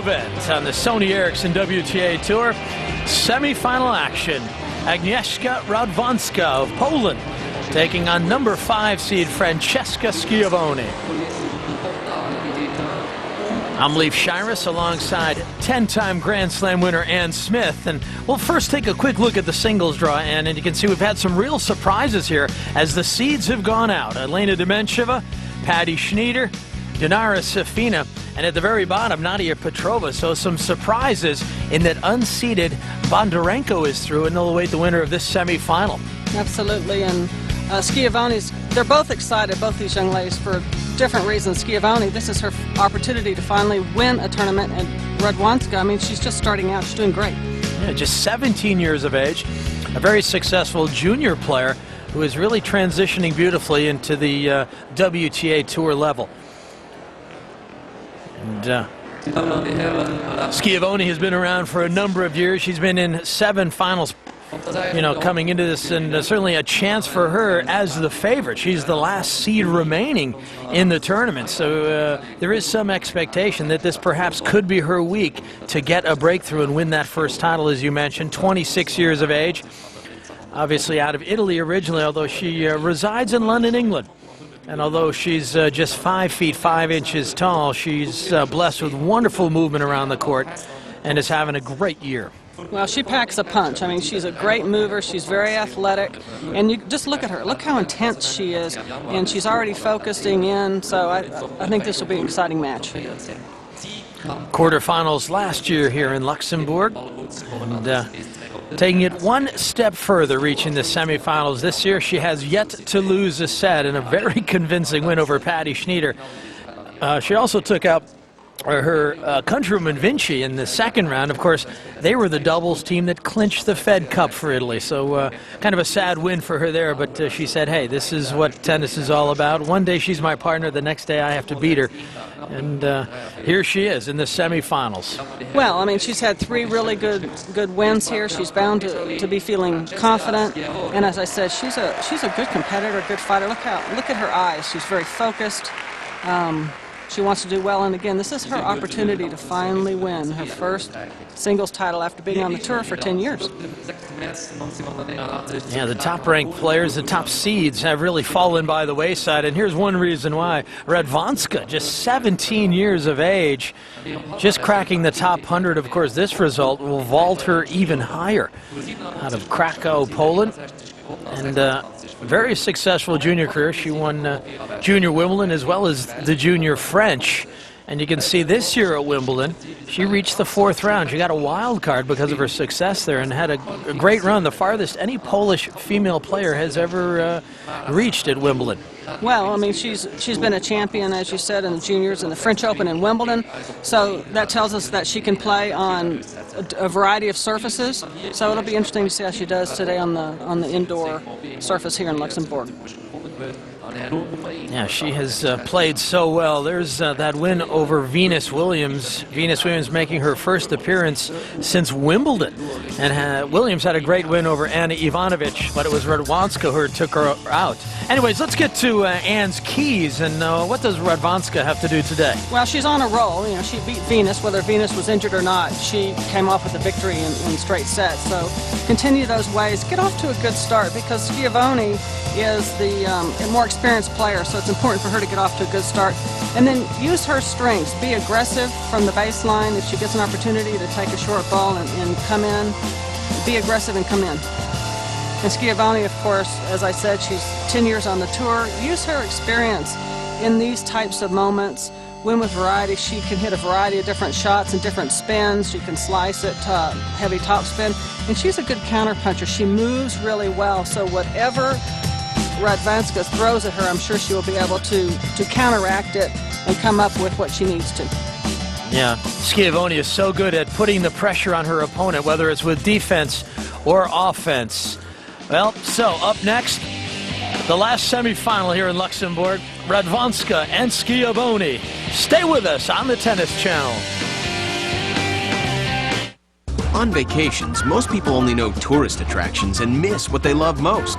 event on the Sony Ericsson WTA Tour. Semi-final action. Agnieszka Radwanska of Poland taking on number 5 seed Francesca Schiavone. I'm Leif Shiras alongside 10-time Grand Slam winner Ann Smith, and we'll first take a quick look at the singles draw, Ann, and you can see we've had some real surprises here as the seeds have gone out. Elena Demencheva, Patty Schnyder, Dinara Safina, and at the very bottom, Nadia Petrova. So some surprises in that unseeded Bondarenko is through, and they'll await the winner of this semifinal. Absolutely, and Schiavone's, they're both excited, both these young ladies, for different reasons. Schiavone, this is her opportunity to finally win a tournament, and Radwanska, I mean, she's just starting out. She's doing great. Yeah, just 17 years of age, a very successful junior player who is really transitioning beautifully into the WTA Tour level. And Schiavone has been around for a number of years. She's been in 7 finals, you know, coming into this, and certainly a chance for her as the favorite. She's the last seed remaining in the tournament, so there is some expectation that this perhaps could be her week to get a breakthrough and win that first title, as you mentioned. 26 years of age, obviously out of Italy originally, although she resides in London, England. And although she's just 5 feet 5 inches tall, she's blessed with wonderful movement around the court and is having a great year. Well, she packs a punch. I mean, she's a great mover. She's very athletic. And you just look at her. Look how intense she is. And she's already focusing in. So I think this will be an exciting match. Quarterfinals last year here in Luxembourg. And taking it one step further, reaching the semifinals this year. She has yet to lose a set in a very convincing win over Patty Schnyder. She also took out her countrywoman Vinci in the second round. Of course, they were the doubles team that clinched the Fed Cup for Italy, so kind of a sad win for her there, but she said, hey, this is what tennis is all about. One day she's my partner, the next day I have to beat her. And here she is in the semifinals. Well, I mean, she's had 3 really good wins here. She's bound to be feeling confident, and as I said, she's a good competitor, good fighter. Look at her eyes. She's very focused. She wants to do well, and again, this is her opportunity to finally win her first singles title after being on the tour for 10 years. Yeah, the top-ranked players, the top seeds have really fallen by the wayside, and here's one reason why. Radwanska, just 17 years of age, just cracking the top 100. Of course, this result will vault her even higher out of Krakow, Poland. And very successful junior career. She won Junior Wimbledon as well as the Junior French. And you can see this year at Wimbledon, she reached the 4th round. She got a wild card because of her success there and had a great run, the farthest any Polish female player has ever reached at Wimbledon. Well, I mean, she's been a champion, as you said, in the juniors and the French Open in Wimbledon. So that tells us that she can play on a variety of surfaces. So it'll be interesting to see how she does today on the indoor surface here in Luxembourg. Yeah, she has played so well. There's that win over Venus Williams. Venus Williams making her first appearance since Wimbledon. And Williams had a great win over Anna Ivanovic, but it was Radwanska who took her out. Anyways, let's get to Ann's keys. And what does Radwanska have to do today? Well, she's on a roll. You know, she beat Venus. Whether Venus was injured or not, she came off with a victory in straight sets. So continue those ways. Get off to a good start because Schiavone is the more experienced player, so it's important for her to get off to a good start. And then use her strengths. Be aggressive from the baseline. If she gets an opportunity to take a short ball and come in, be aggressive and come in. And Schiavone, of course, as I said, she's 10 years on the tour. Use her experience in these types of moments. Win with variety. She can hit a variety of different shots and different spins. She can slice it to heavy topspin. And she's a good counter puncher. She moves really well, so whatever Radwanska throws at her, I'm sure she will be able to counteract it and come up with what she needs to. Yeah, Schiavone is so good at putting the pressure on her opponent, whether it's with defense or offense. Well, so up next, the last semifinal here in Luxembourg, Radwanska and Schiavone. Stay with us on the Tennis Channel. On vacations, most people only know tourist attractions and miss what they love most.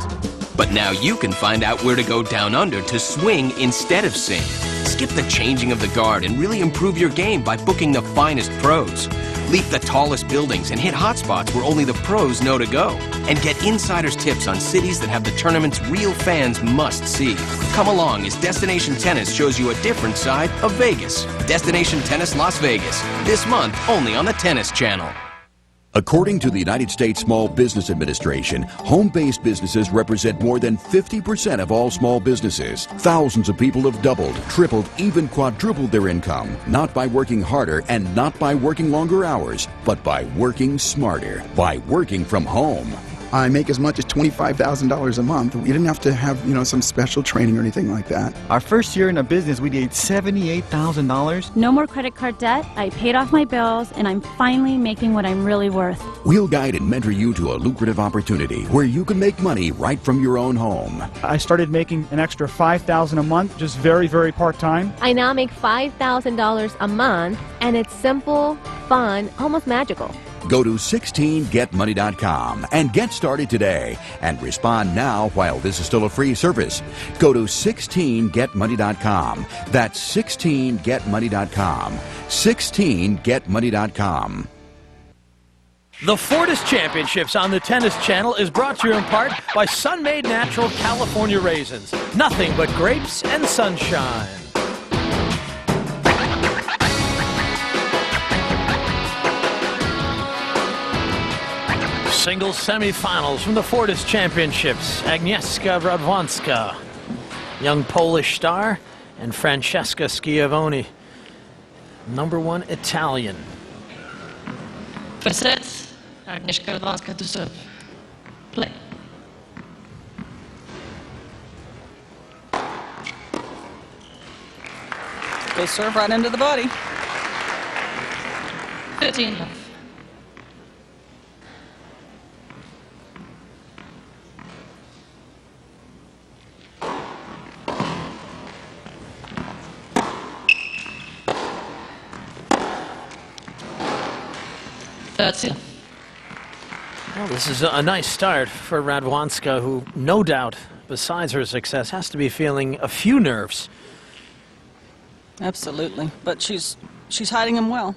But now you can find out where to go down under to swing instead of sing. Skip the changing of the guard and really improve your game by booking the finest pros. Leap the tallest buildings and hit hotspots where only the pros know to go. And get insider's tips on cities that have the tournament's real fans must see. Come along as Destination Tennis shows you a different side of Vegas. Destination Tennis Las Vegas. This month, only on the Tennis Channel. According to the United States Small Business Administration, home-based businesses represent more than 50% of all small businesses. Thousands of people have doubled, tripled, even quadrupled their income, not by working harder and not by working longer hours, but by working smarter, by working from home. I make as much as $25,000 a month. You didn't have to have, some special training or anything like that. Our first year in a business, we made $78,000. No more credit card debt, I paid off my bills, and I'm finally making what I'm really worth. We'll guide and mentor you to a lucrative opportunity where you can make money right from your own home. I started making an extra $5,000 a month, just very, very part-time. I now make $5,000 a month, and it's simple, fun, almost magical. Go to 16getmoney.com and get started today. And respond now while this is still a free service. Go to 16getmoney.com. That's 16getmoney.com. 16getmoney.com. The Fortis Championships on the Tennis Channel is brought to you in part by Sun-Made Natural California Raisins. Nothing but grapes and sunshine. Singles semifinals from the Fortis Championships. Agnieszka Radwanska, young Polish star, and Francesca Schiavone, #1 Italian. First set, Agnieszka Radwanska to serve. Play. They serve right into the body. 13. That's it. Well, this is a nice start for Radwanska, who, no doubt, besides her success, has to be feeling a few nerves. Absolutely, but she's hiding them well.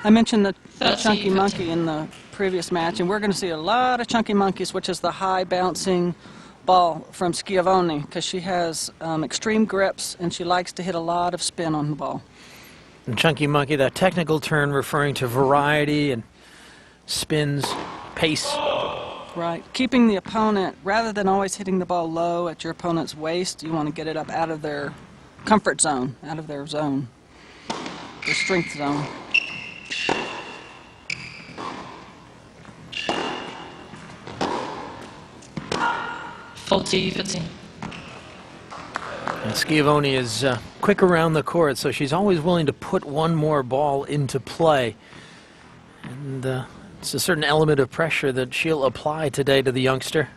I mentioned the chunky monkey in the previous match, and we're going to see a lot of chunky monkeys, which is the high bouncing ball from Schiavone, because she has extreme grips and she likes to hit a lot of spin on the ball. And chunky monkey, that technical term referring to variety and spins, pace. Right. Keeping the opponent, rather than always hitting the ball low at your opponent's waist, you want to get it up out of their comfort zone, out of their zone, their strength zone. $40-15. And Schiavone is quick around the court, so she's always willing to put one more ball into play. And it's a certain element of pressure that she'll apply today to the youngster.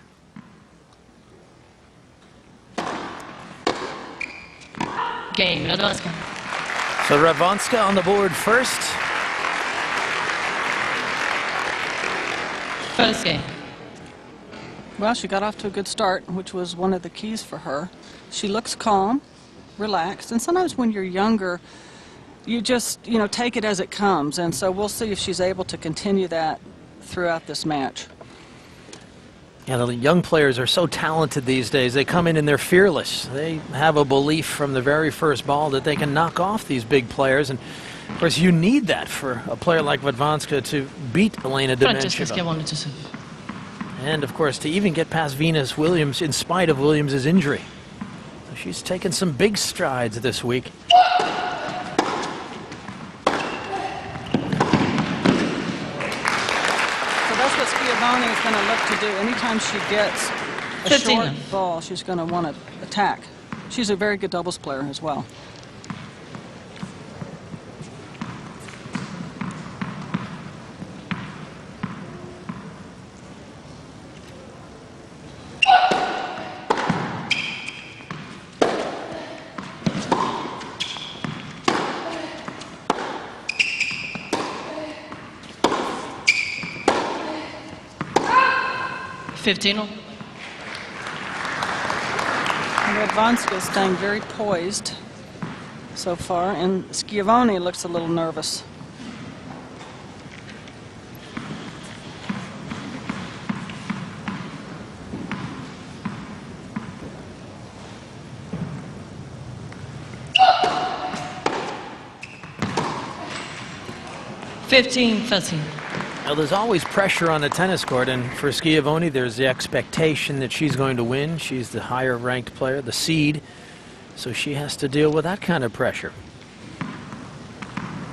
Game, Radwanska. So Radwanska on the board first. First game. Well, she got off to a good start, which was one of the keys for her. She looks calm, relaxed, and sometimes when you're younger, you just, take it as it comes. And so we'll see if she's able to continue that throughout this match. Yeah, the young players are so talented these days. They come in and they're fearless. They have a belief from the very first ball that they can knock off these big players. And, of course, you need that for a player like Radwanska to beat Elena Francesca Dementieva. Schiavone to serve. And, of course, to even get past Venus Williams in spite of Williams' injury. So she's taken some big strides this week. So that's what Schiavone is going to look to do. Anytime she gets a 15. short ball, she's going to want to attack. She's a very good doubles player as well. 15. Radwanska is staying very poised so far, and Schiavone looks a little nervous. Now, there's always pressure on the tennis court, and for Schiavone, there's the expectation that she's going to win. She's the higher-ranked player, the seed, so she has to deal with that kind of pressure.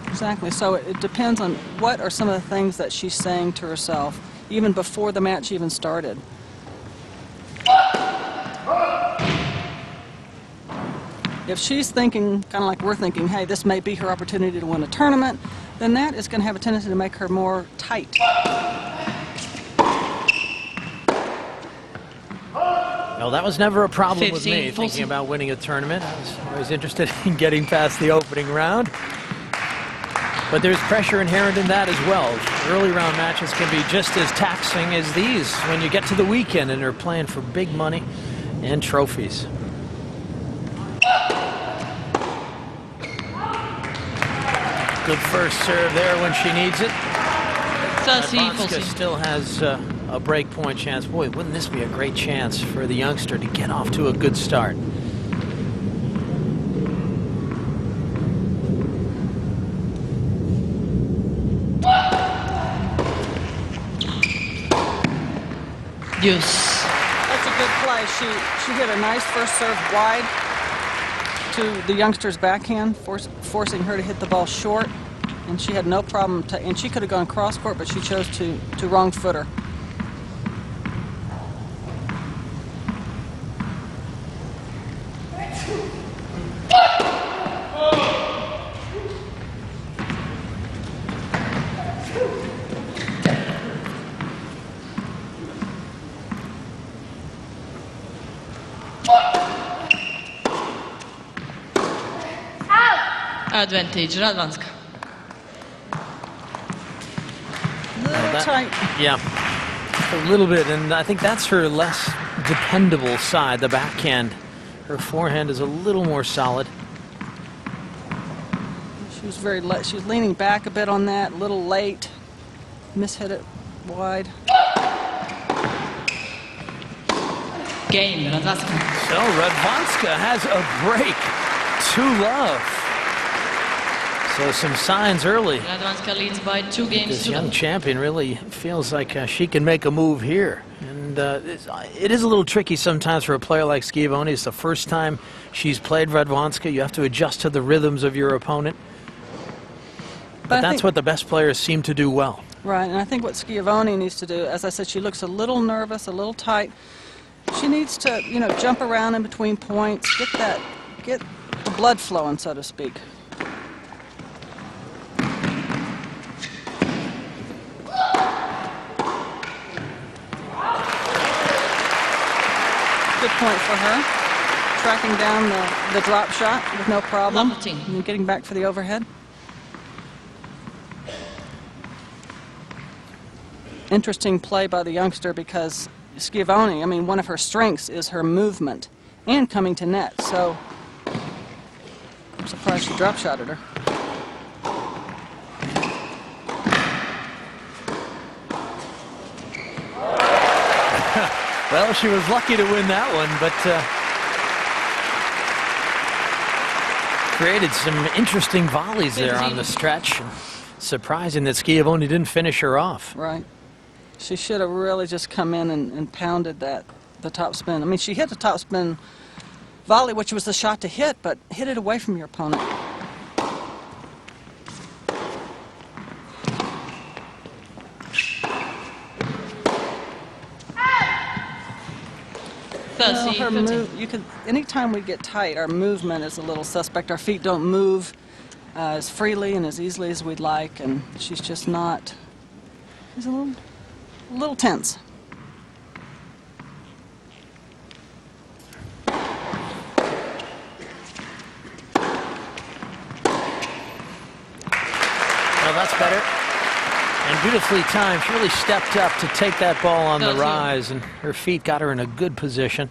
Exactly. So it depends on what are some of the things that she's saying to herself, even before the match even started. If she's thinking, kind of like we're thinking, hey, this may be her opportunity to win a tournament, then that is going to have a tendency to make her more tight. Well, that was never a problem with 15, me, 14. thinking about winning a tournament. I was always interested in getting past the opening round. But there's pressure inherent in that as well. Early round matches can be just as taxing as these when you get to the weekend and are playing for big money and trophies. Good first serve there when she needs it. Radwanska still has a break point chance. Boy, wouldn't this be a great chance for the youngster to get off to a good start? Deuce. That's a good play. She hit a nice first serve wide to the youngster's backhand, forcing her to hit the ball short, and she had no problem. And she could have gone cross court, but she chose to wrong foot her. Advantage, Radwanska. Little tight. Yeah, a little bit, and I think that's her less dependable side, the backhand. Her forehand is a little more solid. She was she was leaning back a bit on that, a little late. Mishit it wide. Game, Radwanska. So Radwanska has a break to love. So some signs early. Radwanska leads by 2 games This to young 1. champion really feels like she can make a move here. And it is a little tricky sometimes for a player like Schiavone. It's the first time she's played Radwanska. You have to adjust to the rhythms of your opponent. But that's what the best players seem to do well. Right, and I think what Schiavone needs to do, as I said, she looks a little nervous, a little tight. She needs to, jump around in between points, get the blood flowing, so to speak. Good point for her. Tracking down the drop shot with no problem. And getting back for the overhead. Interesting play by the youngster because Schiavone, one of her strengths is her movement and coming to net. So I'm surprised she drop shotted her. Well, she was lucky to win that one, but created some interesting volleys there on the stretch. Surprising that Schiavone didn't finish her off. Right. She should have really just come in and pounded the top spin. She hit the top spin volley, which was the shot to hit, but hit it away from your opponent. Her anytime we get tight, our movement is a little suspect. Our feet don't move as freely and as easily as we'd like, and she's just not. She's a little tense. Well, that's better. And beautifully timed. She really stepped up to take that ball on the 13. rise, and her feet got her in a good position.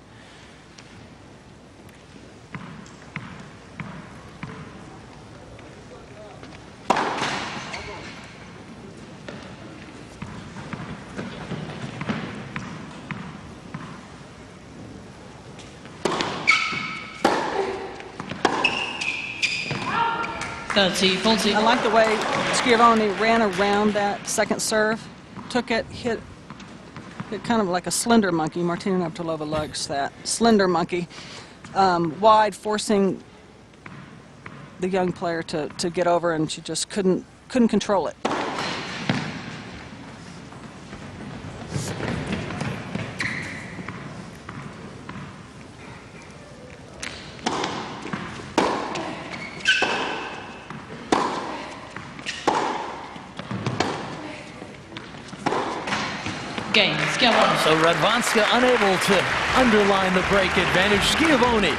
I like the way Schiavone ran around that second serve, took it, hit kind of like a slender monkey. Martina Navratilova likes that. Slender monkey, wide, forcing the young player to get over, and she just couldn't control it. Game, Schiavone. So Radwanska unable to underline the break advantage. Schiavone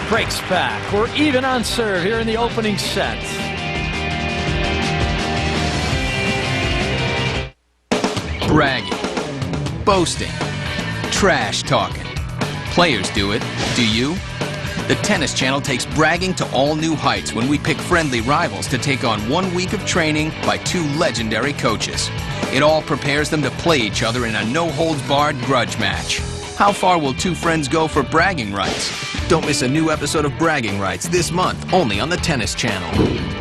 breaks back. We're even on serve here in the opening set. Bragging, boasting, trash talking. Players do it. Do you? The Tennis Channel takes bragging to all new heights when we pick friendly rivals to take on 1 week of training by 2 legendary coaches. It all prepares them to play each other in a no-holds-barred grudge match. How far will 2 friends go for bragging rights? Don't miss a new episode of Bragging Rights this month, only on the Tennis Channel.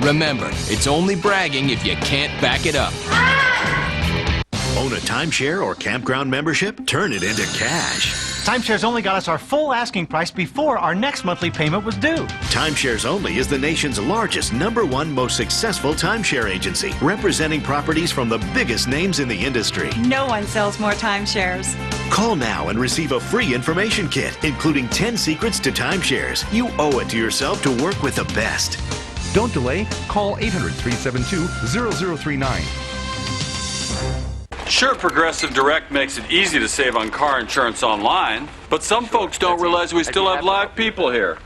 Remember, it's only bragging if you can't back it up. Own a timeshare or campground membership? Turn it into cash. Timeshares Only got us our full asking price before our next monthly payment was due. Timeshares Only is the nation's largest, #1 most successful timeshare agency, representing properties from the biggest names in the industry. No one sells more timeshares. Call now and receive a free information kit, including 10 secrets to timeshares. You owe it to yourself to work with the best. Don't delay. Call 800-372-0039. Sure, Progressive Direct makes it easy to save on car insurance online, but some folks don't realize we still have live people here.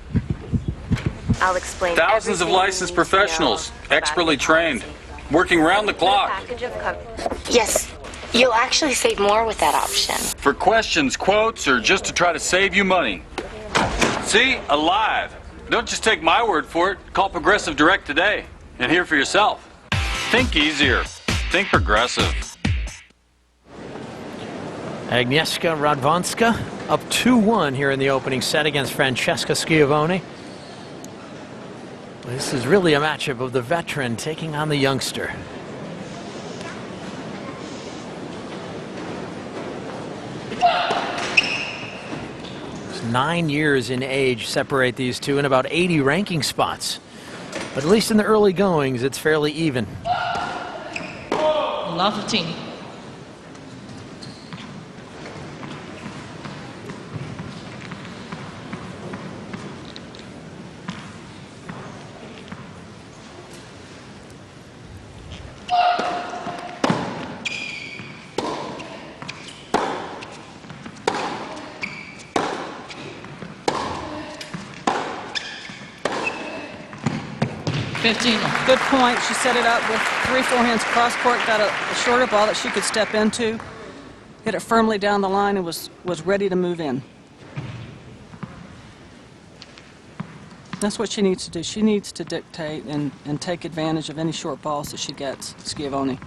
I'll explain. Thousands of licensed professionals, expertly trained, working round the clock. Yes, you'll actually save more with that option. For questions, quotes, or just to try to save you money. See? Alive. Don't just take my word for it. Call Progressive Direct today and hear for yourself. Think easier. Think Progressive. Agnieszka Radwanska up 2-1 here in the opening set against Francesca Schiavone. This is really a matchup of the veteran taking on the youngster. It's 9 years in age separate these two and about 80 ranking spots. But at least in the early goings, it's fairly even. Love the team. Good point. She set it up with 3 forehands cross court, got a shorter ball that she could step into, hit it firmly down the line, and was ready to move in. That's what she needs to do. She needs to dictate and take advantage of any short balls that she gets, Schiavone.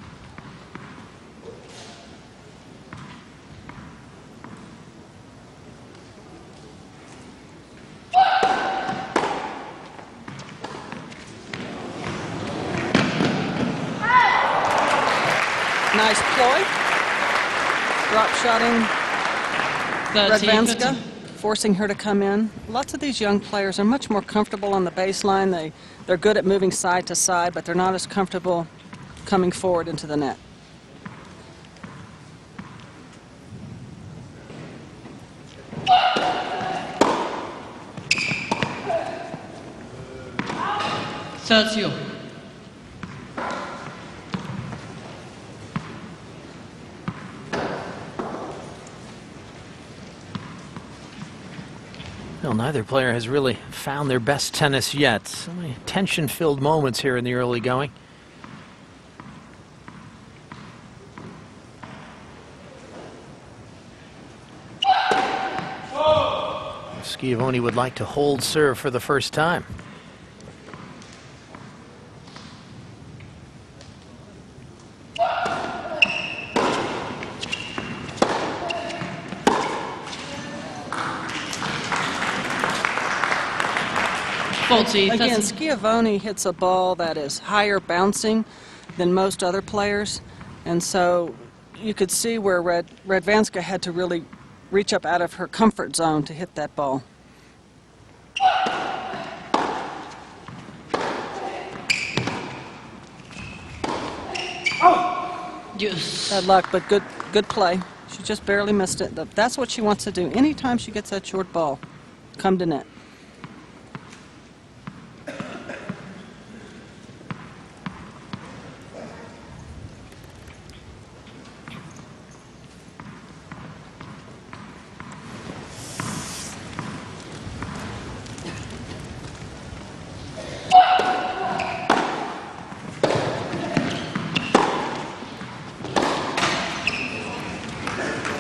Nice ploy. Drop shotting Radwanska, forcing her to come in. Lots of these young players are much more comfortable on the baseline. They're good at moving side to side, but they're not as comfortable coming forward into the net. Sergio. Well, neither player has really found their best tennis yet. So many tension-filled moments here in the early going. Schiavone would like to hold serve for the first time. Again, Schiavone hits a ball that is higher bouncing than most other players, and so you could see where Radwanska had to really reach up out of her comfort zone to hit that ball. Yes. Bad luck, but good play. She just barely missed it. That's what she wants to do. Anytime she gets that short ball, come to net.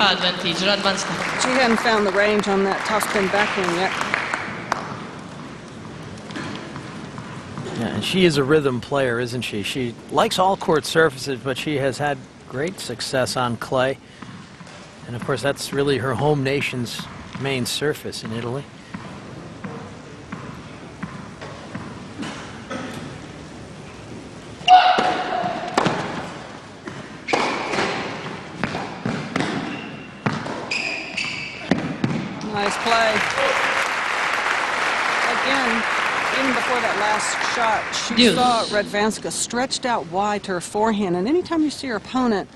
Advantage, Radwanska. She hadn't found the range on that topspin backhand yet. Yeah, and she is a rhythm player, isn't she? She likes all court surfaces, but she has had great success on clay. And of course, that's really her home nation's main surface in Italy. Nice play. Again, even before that last shot, she saw Radwanska stretched out wide to her forehand. And anytime you see your opponent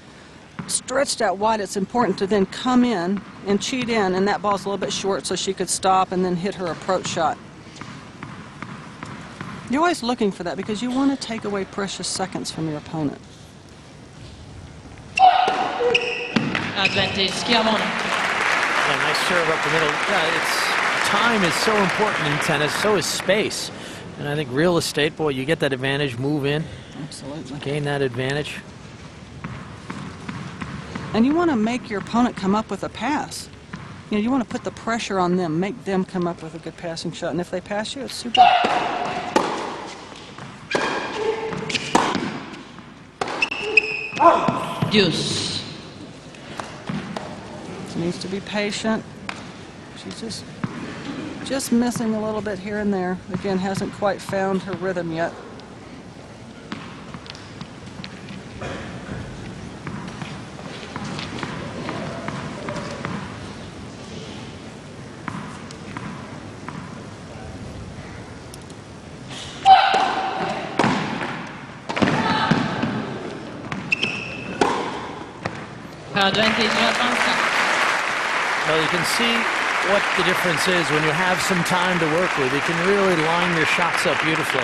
stretched out wide, it's important to then come in and cheat in. And that ball's a little bit short, so she could stop and then hit her approach shot. You're always looking for that because you want to take away precious seconds from your opponent. Advantage, Schiavone. Yeah, nice serve up the middle. Yeah, time is so important in tennis, so is space. And I think real estate, boy, you get that advantage, move in. Absolutely. Gain that advantage. And you want to make your opponent come up with a pass. You know, you want to put the pressure on them, make them come up with a good passing shot. And if they pass you, it's super. Deuce. She needs to be patient. She's just missing a little bit here and there. Again, hasn't quite found her rhythm yet. Advantage, Radwanska. Well, you can see what the difference is when you have some time to work with. You can really line your shots up beautifully.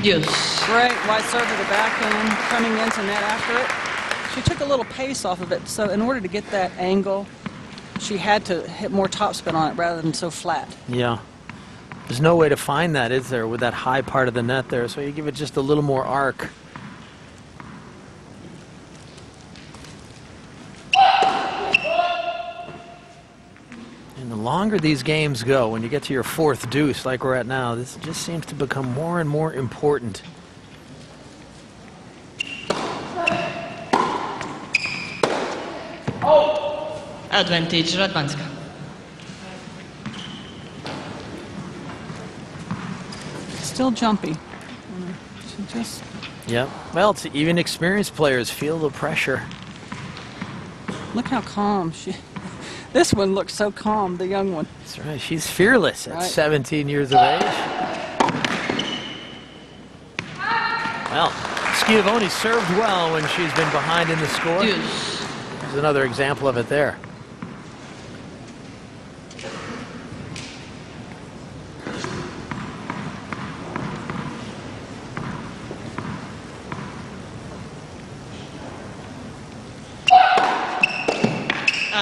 Deuce. Great wide serve to the backhand, coming into net after it. She took a little pace off of it, so in order to get that angle, she had to hit more topspin on it rather than so flat. Yeah. There's no way to find that, is there, with that high part of the net there, so you give it just a little more arc. And the longer these games go, when you get to your fourth deuce like we're at now, this just seems to become more and more important. Advantage, Radwanska. Still jumpy. She just... Yeah. Well, it's even experienced players feel the pressure. Look how calm she... This one looks so calm, the young one. That's right. She's fearless at Right. 17 years of age. Well, Schiavone served well when she's been behind in the score. Deuce. There's another example of it there.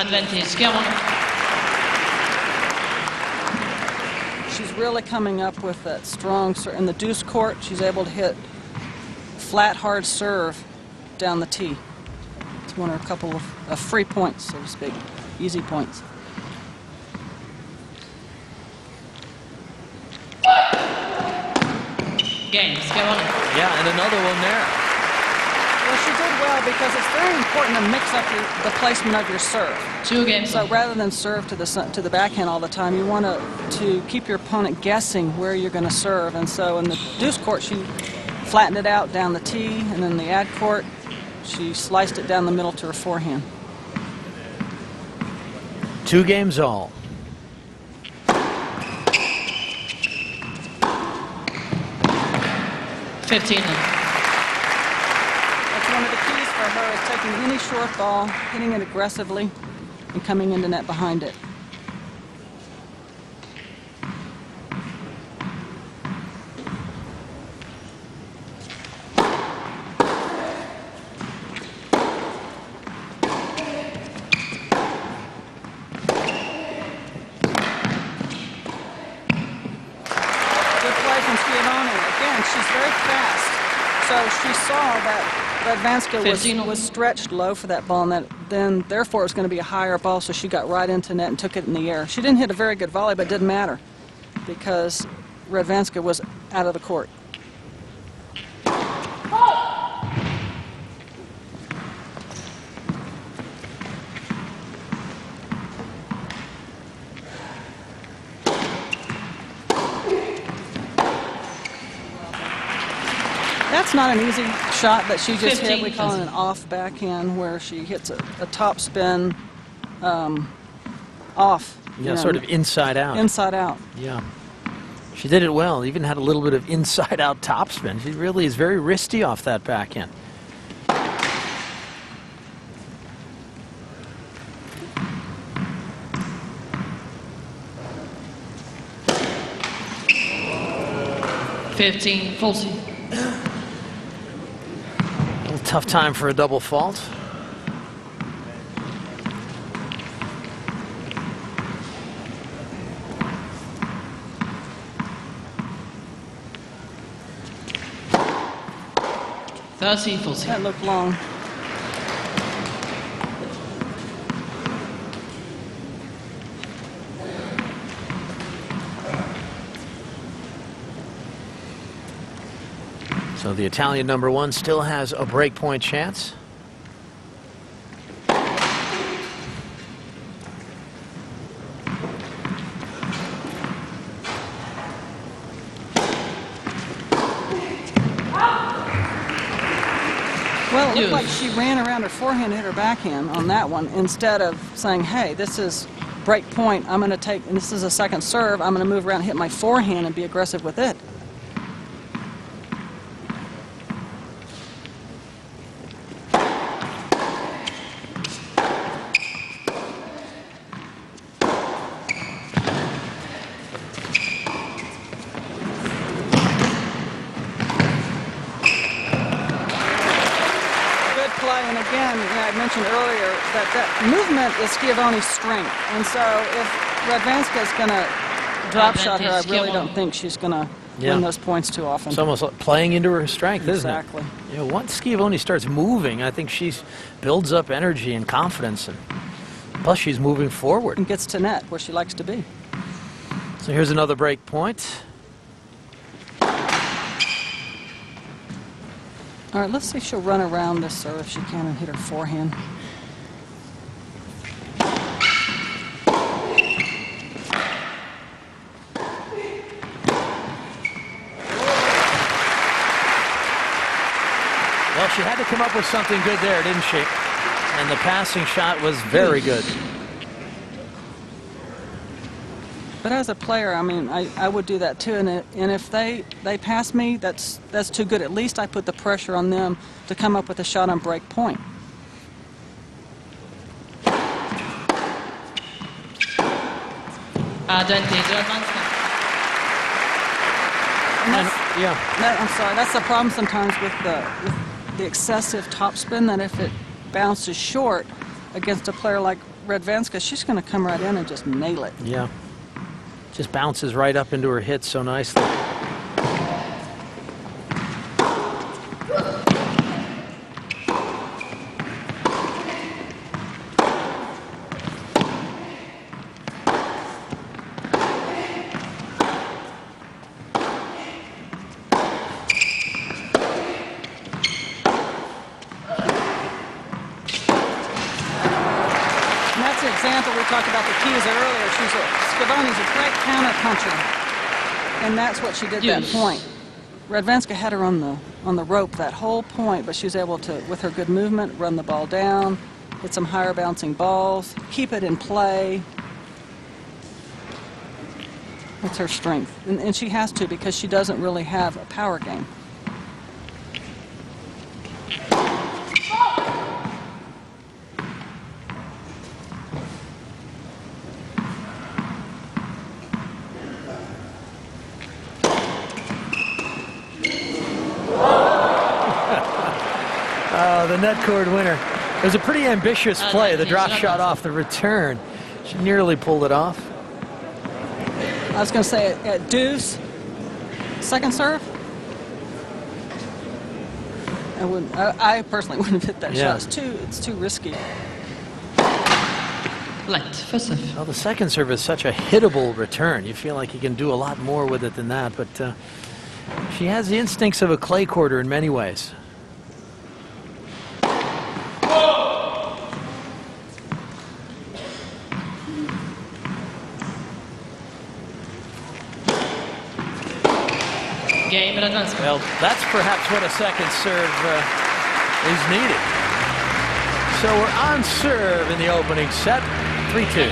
Advantage Schiavone. She's really coming up with that strong serve. In the deuce court, she's able to hit flat, hard serve down the tee. It's one of a couple of free points, so to speak, easy points. Game, Schiavone. Yeah, and another one there. Well, she did well because it's very important to mix up the placement of your serve. 2 games. So rather than serve to the backhand all the time, you want to keep your opponent guessing where you're going to serve. And so in the deuce court, she flattened it out down the tee, and in the ad court, she sliced it down the middle to her forehand. 2 games all. That's one of the keys for her, is taking any short ball, hitting it aggressively, and coming into net behind it. She's very fast, so she saw that Radwanska was stretched low for that ball, and then therefore it was going to be a higher ball, so she got right into net and took it in the air. She didn't hit a very good volley, but it didn't matter because Radwanska was out of the court. That's not an easy shot that she just hit. We call it an off backhand, where she hits a top spin off. Yeah, sort of inside out. Inside out. Yeah. She did it well. Even had a little bit of inside out topspin. She really is very wristy off that backhand. Full seat. A little tough time for a double fault. Full seat. That looked long. So the Italian #1 still has a breakpoint chance. Well, it looked like she ran around her forehand and hit her backhand on that one, instead of saying, hey, this is break point, I'm going to take, and this is a second serve, I'm going to move around and hit my forehand and be aggressive with it. And again, I mentioned earlier that movement is Schiavone's strength. And so if Radwanska is going to drop shot her, I really don't think she's going to win those points too often. It's almost like playing into her strength, isn't it? Exactly. You know, once Schiavone starts moving, I think she builds up energy and confidence, and plus she's moving forward. And gets to net where she likes to be. So here's another break point. All right, let's see if she'll run around this serve if she can and hit her forehand. Well, she had to come up with something good there, didn't she? And the passing shot was very good. But as a player, I mean, I would do that too. And if they pass me, that's too good. At least I put the pressure on them to come up with a shot on break point. Advantage Radwanska. I'm sorry. That's the problem sometimes with the excessive topspin. That if it bounces short against a player like Radwanska, she's going to come right in and just nail it. Yeah. Just bounces right up into her hit so nicely. Example, we talked about the keys earlier. Schiavone's a great counter puncher, and that's what she did that point. Radwanska had her on the rope that whole point, but she was able to, with her good movement, run the ball down, hit some higher bouncing balls, keep it in play. That's her strength, and she has to because she doesn't really have a power game. The net cord winner. It was a pretty ambitious play. The drop shot off the return. She nearly pulled it off. I was going to say at deuce, second serve. I personally wouldn't have hit that shot. It's too risky. Well, the second serve is such a hittable return. You feel like you can do a lot more with it than that, but she has the instincts of a clay courter in many ways. Game at Radwanska. Well, that's perhaps what a second serve is needed. So we're on serve in the opening set, 3-2.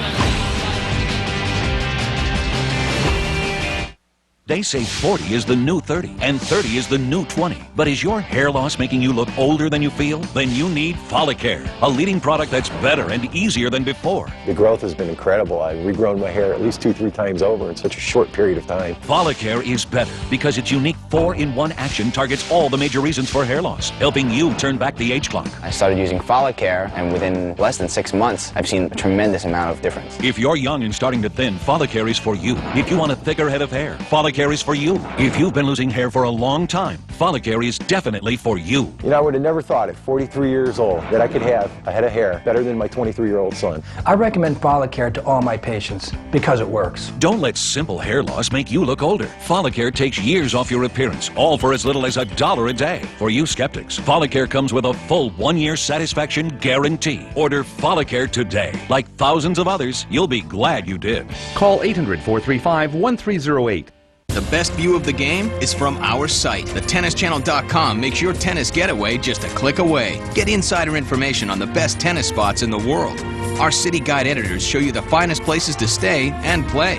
They say 40 is the new 30, and 30 is the new 20. But is your hair loss making you look older than you feel? Then you need Folicare, a leading product that's better and easier than before. The growth has been incredible. I've regrown my hair at least 2-3 times over in such a short period of time. Folicare is better because its unique 4-in-1 action targets all the major reasons for hair loss, helping you turn back the age clock. I started using Folicare, and within less than 6 months, I've seen a tremendous amount of difference. If you're young and starting to thin, Folicare is for you. If you want a thicker head of hair, Folicare is for you. If you've been losing hair for a long time, Folicare is definitely for you. You know, I would have never thought at 43 years old that I could have a head of hair better than my 23-year-old son. I recommend Folicare to all my patients because it works. Don't let simple hair loss make you look older. Folicare takes years off your appearance, all for as little as $1 a day. For you skeptics, Folicare comes with a full 1-year satisfaction guarantee. Order Folicare today. Like thousands of others, you'll be glad you did. Call 800-435-1308. The best view of the game is from our site. TheTennisChannel.com makes your tennis getaway just a click away. Get insider information on the best tennis spots in the world. Our City Guide editors show you the finest places to stay and play.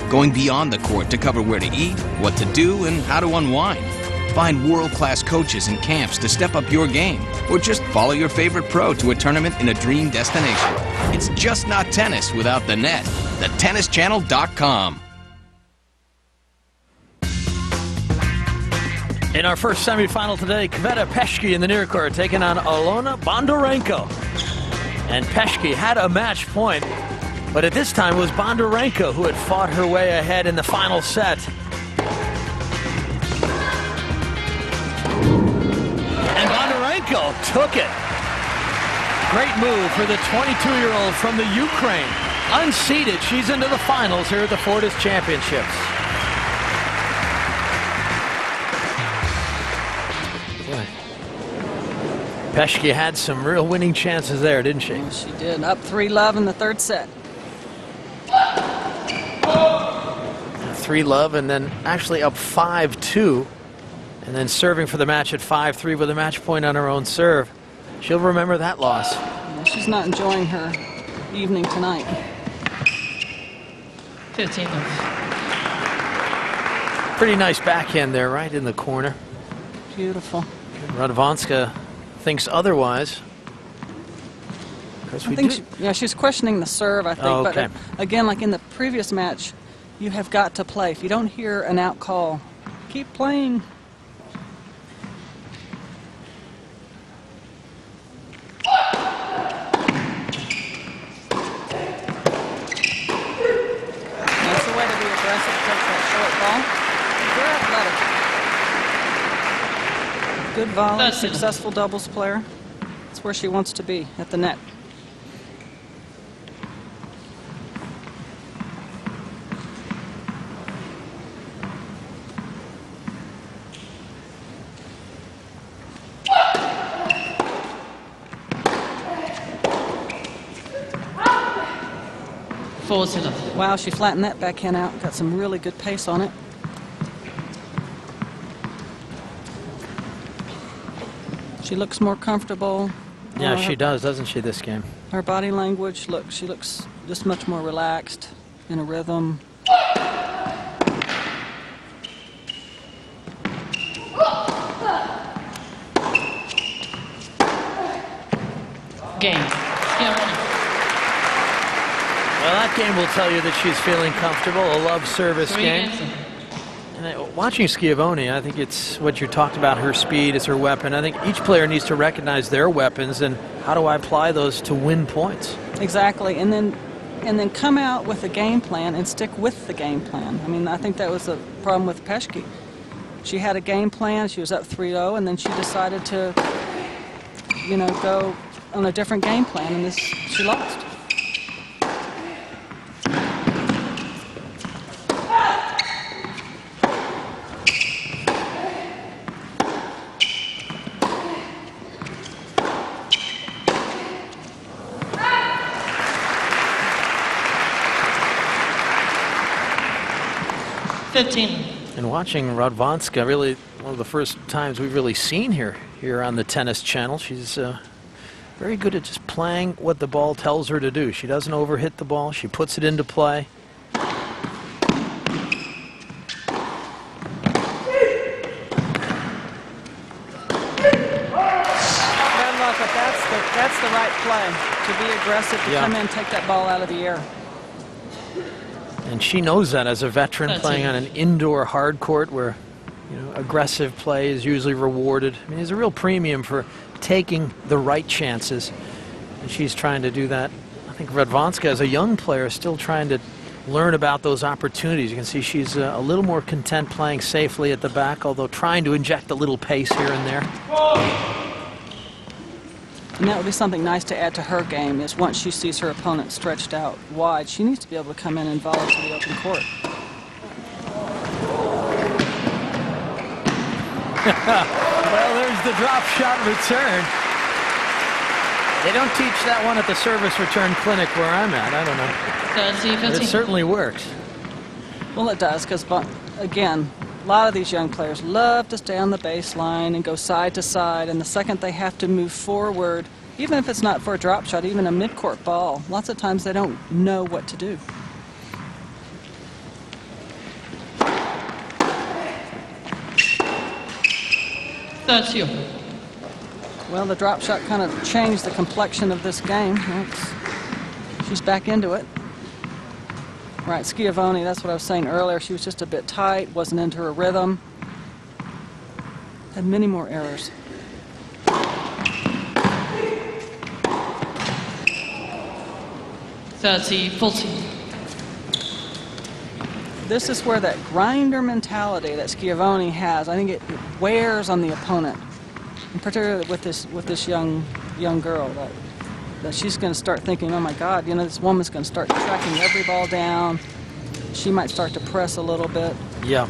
Going beyond the court to cover where to eat, what to do, and how to unwind. Find world-class coaches and camps to step up your game. Or just follow your favorite pro to a tournament in a dream destination. It's just not tennis without the net. TheTennisChannel.com. In our first semifinal today, Kveta Peshki in the near court taking on Alona Bondarenko. And Peshki had a match point, but at this time it was Bondarenko who had fought her way ahead in the final set. And Bondarenko took it. Great move for the 22-year-old from the Ukraine. Unseeded, she's into the finals here at the Fortis Championships. Peshki had some real winning chances there, didn't she? Yes, she did. Up 3-love in the third set. 3-love, and then actually up 5-2, and then serving for the match at 5-3 with a match point on her own serve. She'll remember that loss. Yeah, she's not enjoying her evening tonight. 15-love. Pretty nice backhand there, right in the corner. Beautiful. Radwanska thinks otherwise. I think she's questioning the serve, I think. Oh, okay. But again, like in the previous match, you have got to play. If you don't hear an out call, keep playing. short ball. Very athletic. Good volley, That's it. successful doubles player. That's where she wants to be, at the net. Wow, she flattened that backhand out. Got some really good pace on it. She looks more comfortable. Yeah, she does, doesn't she, this game? Her body language, look, she looks just much more relaxed, in a rhythm. Game. Well, that game will tell you that she's feeling comfortable, a love service game. And watching Schiavone, I think it's what you talked about, her speed is her weapon. I think each player needs to recognize their weapons and how do I apply those to win points. Exactly, and then come out with a game plan and stick with the game plan. I mean, I think that was the problem with Peschke. She had a game plan, she was up 3-0, and then she decided to, you know, go on a different game plan, and she lost. And watching Radwanska, really one of the first times we've really seen her here on the Tennis Channel. She's very good at just playing what the ball tells her to do. She doesn't overhit the ball. She puts it into play. And look, that's the right play, to be aggressive, to come in, take that ball out of the air. And she knows that as a veteran playing on an indoor hard court where, you know, aggressive play is usually rewarded. I mean, there's a real premium for taking the right chances, and she's trying to do that. I think Radwanska, as a young player, is still trying to learn about those opportunities. You can see she's a little more content playing safely at the back, although trying to inject a little pace here and there. And that would be something nice to add to her game, is once she sees her opponent stretched out wide, she needs to be able to come in and volley to the open court. Well, there's the drop shot return. They don't teach that one at the service return clinic where I'm at. I don't know. But it certainly works. Well, it does, because, again, a lot of these young players love to stay on the baseline and go side to side, and the second they have to move forward, even if it's not for a drop shot, even a mid-court ball, lots of times they don't know what to do. Well, the drop shot kind of changed the complexion of this game. She's back into it. Right, Schiavone, that's what I was saying earlier. She was just a bit tight, wasn't into her rhythm. Had many more errors. This is where that grinder mentality that Schiavone has, I think it wears on the opponent. And particularly with this young girl, that she's going to start thinking, oh my God, you know, this woman's going to start tracking every ball down. She might start to press a little bit. Yeah,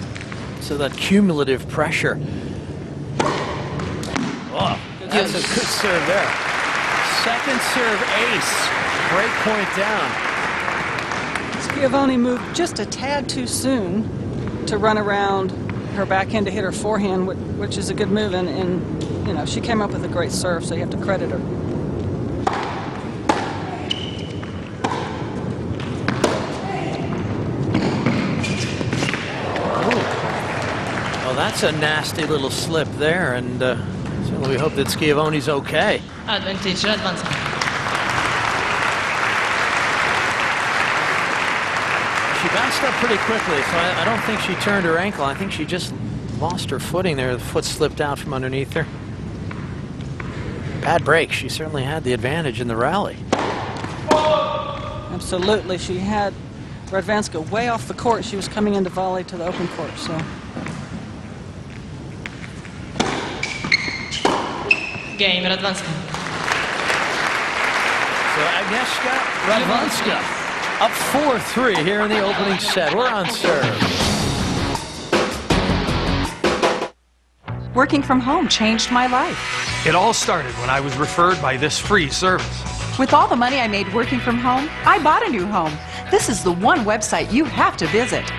so that cumulative pressure. Oh, that's a good serve there. Second serve ace. Break point down. Schiavone moved just a tad too soon to run around her backhand to hit her forehand, which is a good move, and you know, she came up with a great serve, so you have to credit her. Well, that's a nasty little slip there, and certainly we hope that Schiavone's okay. Advantage Radwanska. She bounced up pretty quickly, so I don't think she turned her ankle. I think she just lost her footing there. The foot slipped out from underneath her. Bad break. She certainly had the advantage in the rally. Absolutely. She had Radwanska way off the court. She was coming into volley to the open court, so. Game, Radwanska. So Agnieszka Radwanska up 4-3 here in the opening set. We're on serve. Working from home changed my life. It all started when I was referred by this free service. With all the money I made working from home, I bought a new home. This is the one website you have to visit.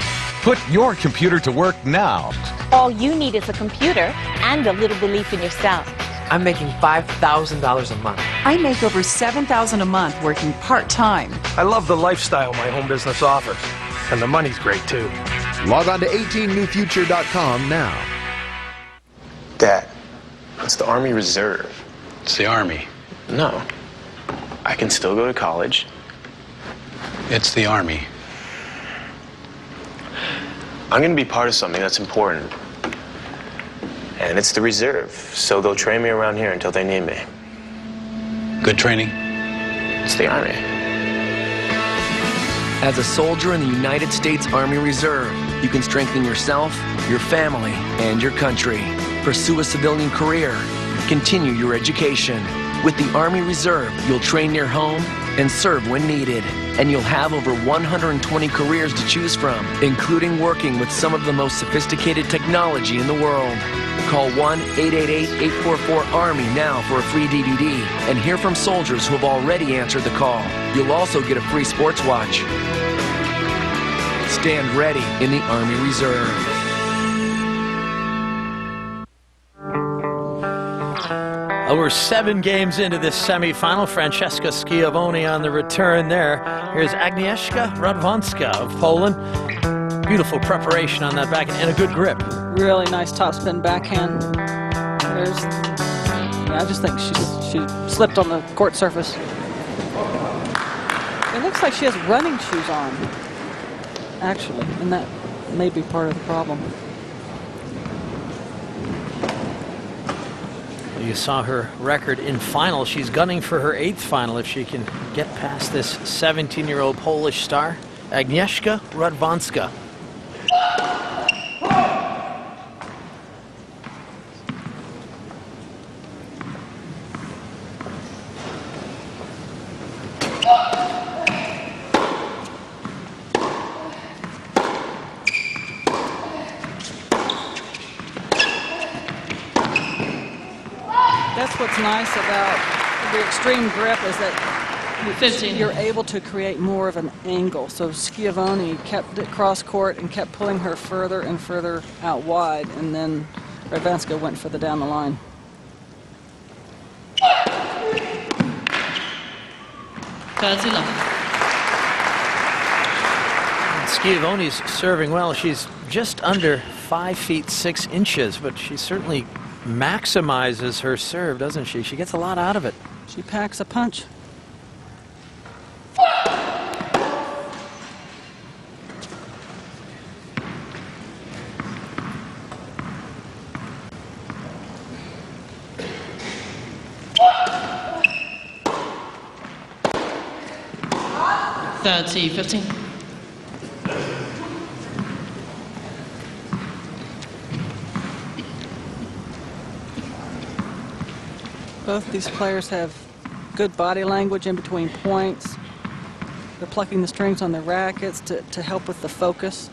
Put your computer to work now. All you need is a computer and a little belief in yourself. I'm making $5,000 a month. I make over $7,000 a month working part-time. I love the lifestyle my home business offers. And the money's great, too. Log on to 18newfuture.com now. Dad, it's the Army Reserve. It's the Army. No. I can still go to college. It's the Army. I'm going to be part of something that's important. And it's the Reserve, so they'll train me around here until they need me. Good training. It's the Army. As a soldier in the United States Army Reserve, you can strengthen yourself, your family, and your country. Pursue a civilian career. Continue your education. With the Army Reserve, you'll train near home and serve when needed. And you'll have over 120 careers to choose from, including working with some of the most sophisticated technology in the world. Call 1-888-844-ARMY now for a free DVD and hear from soldiers who have already answered the call. You'll also get a free sports watch. Stand ready in the Army Reserve. We're 7 games into this semifinal. Francesca Schiavone on the return there. Here's Agnieszka Radwanska of Poland. Beautiful preparation on that backhand and a good grip. Really nice topspin backhand. I just think she slipped on the court surface. It looks like she has running shoes on, actually, and that may be part of the problem. You saw her record in final. She's gunning for her 8th final if she can get past this 17-year-old Polish star, Agnieszka Radwanska. That's what's nice about the extreme grip is that you're able to create more of an angle. So Schiavone kept it cross court and kept pulling her further and further out wide, and then Radwanska went further down the line. Schiavone's serving well. She's just under 5 feet 6 inches, but she certainly maximizes her serve, doesn't she? She gets a lot out of it. She packs a punch. Third 15. Both these players have good body language in between points. They're plucking the strings on their rackets to help with the focus.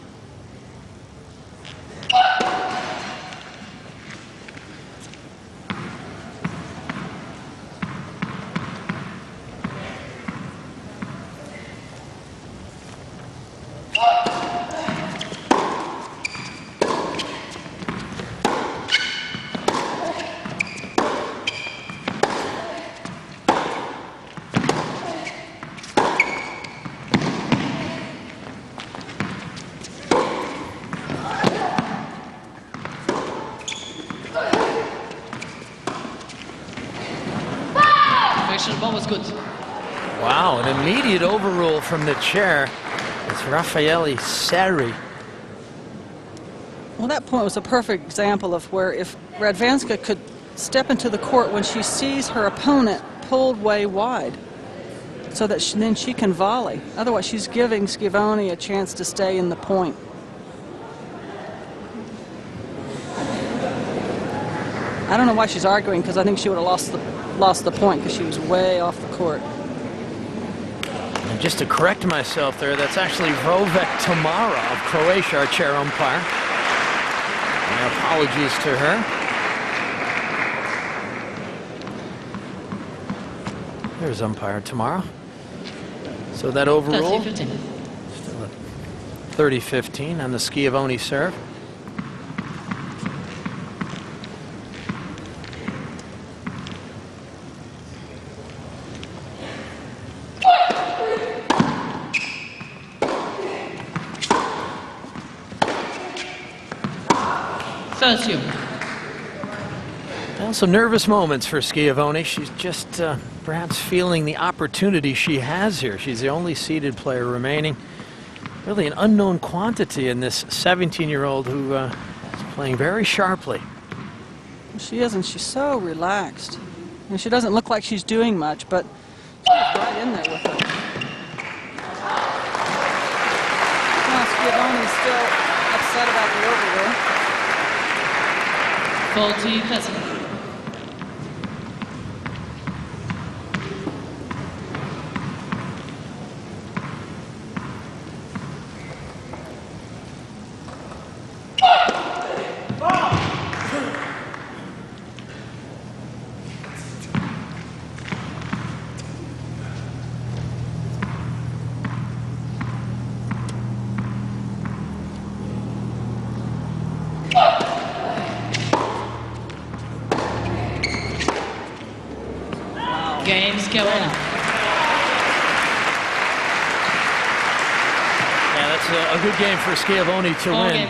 The ball was good. Wow, an immediate overrule from the chair. It's Raffaele Seri. Well, that point was a perfect example of where if Radwanska could step into the court when she sees her opponent pulled way wide, so that then she can volley. Otherwise, she's giving Schiavone a chance to stay in the point. I don't know why she's arguing, because I think she would have lost the point because she was way off the court. And just to correct myself there, that's actually Vovek Tamara of Croatia, our chair umpire. My apologies to her. There's umpire Tamara. So that overrule, 30-15 on the Schiavone serve. Well, some nervous moments for Schiavone. She's just perhaps feeling the opportunity she has here. She's the only seeded player remaining. Really an unknown quantity in this 17-year-old who is playing very sharply. She is, and she's so relaxed. And she doesn't look like she's doing much, but she's right in there with her. Now Schiavone's still upset about the overrule. 40-30. Games go on. Yeah, that's a good game for Schiavone to win.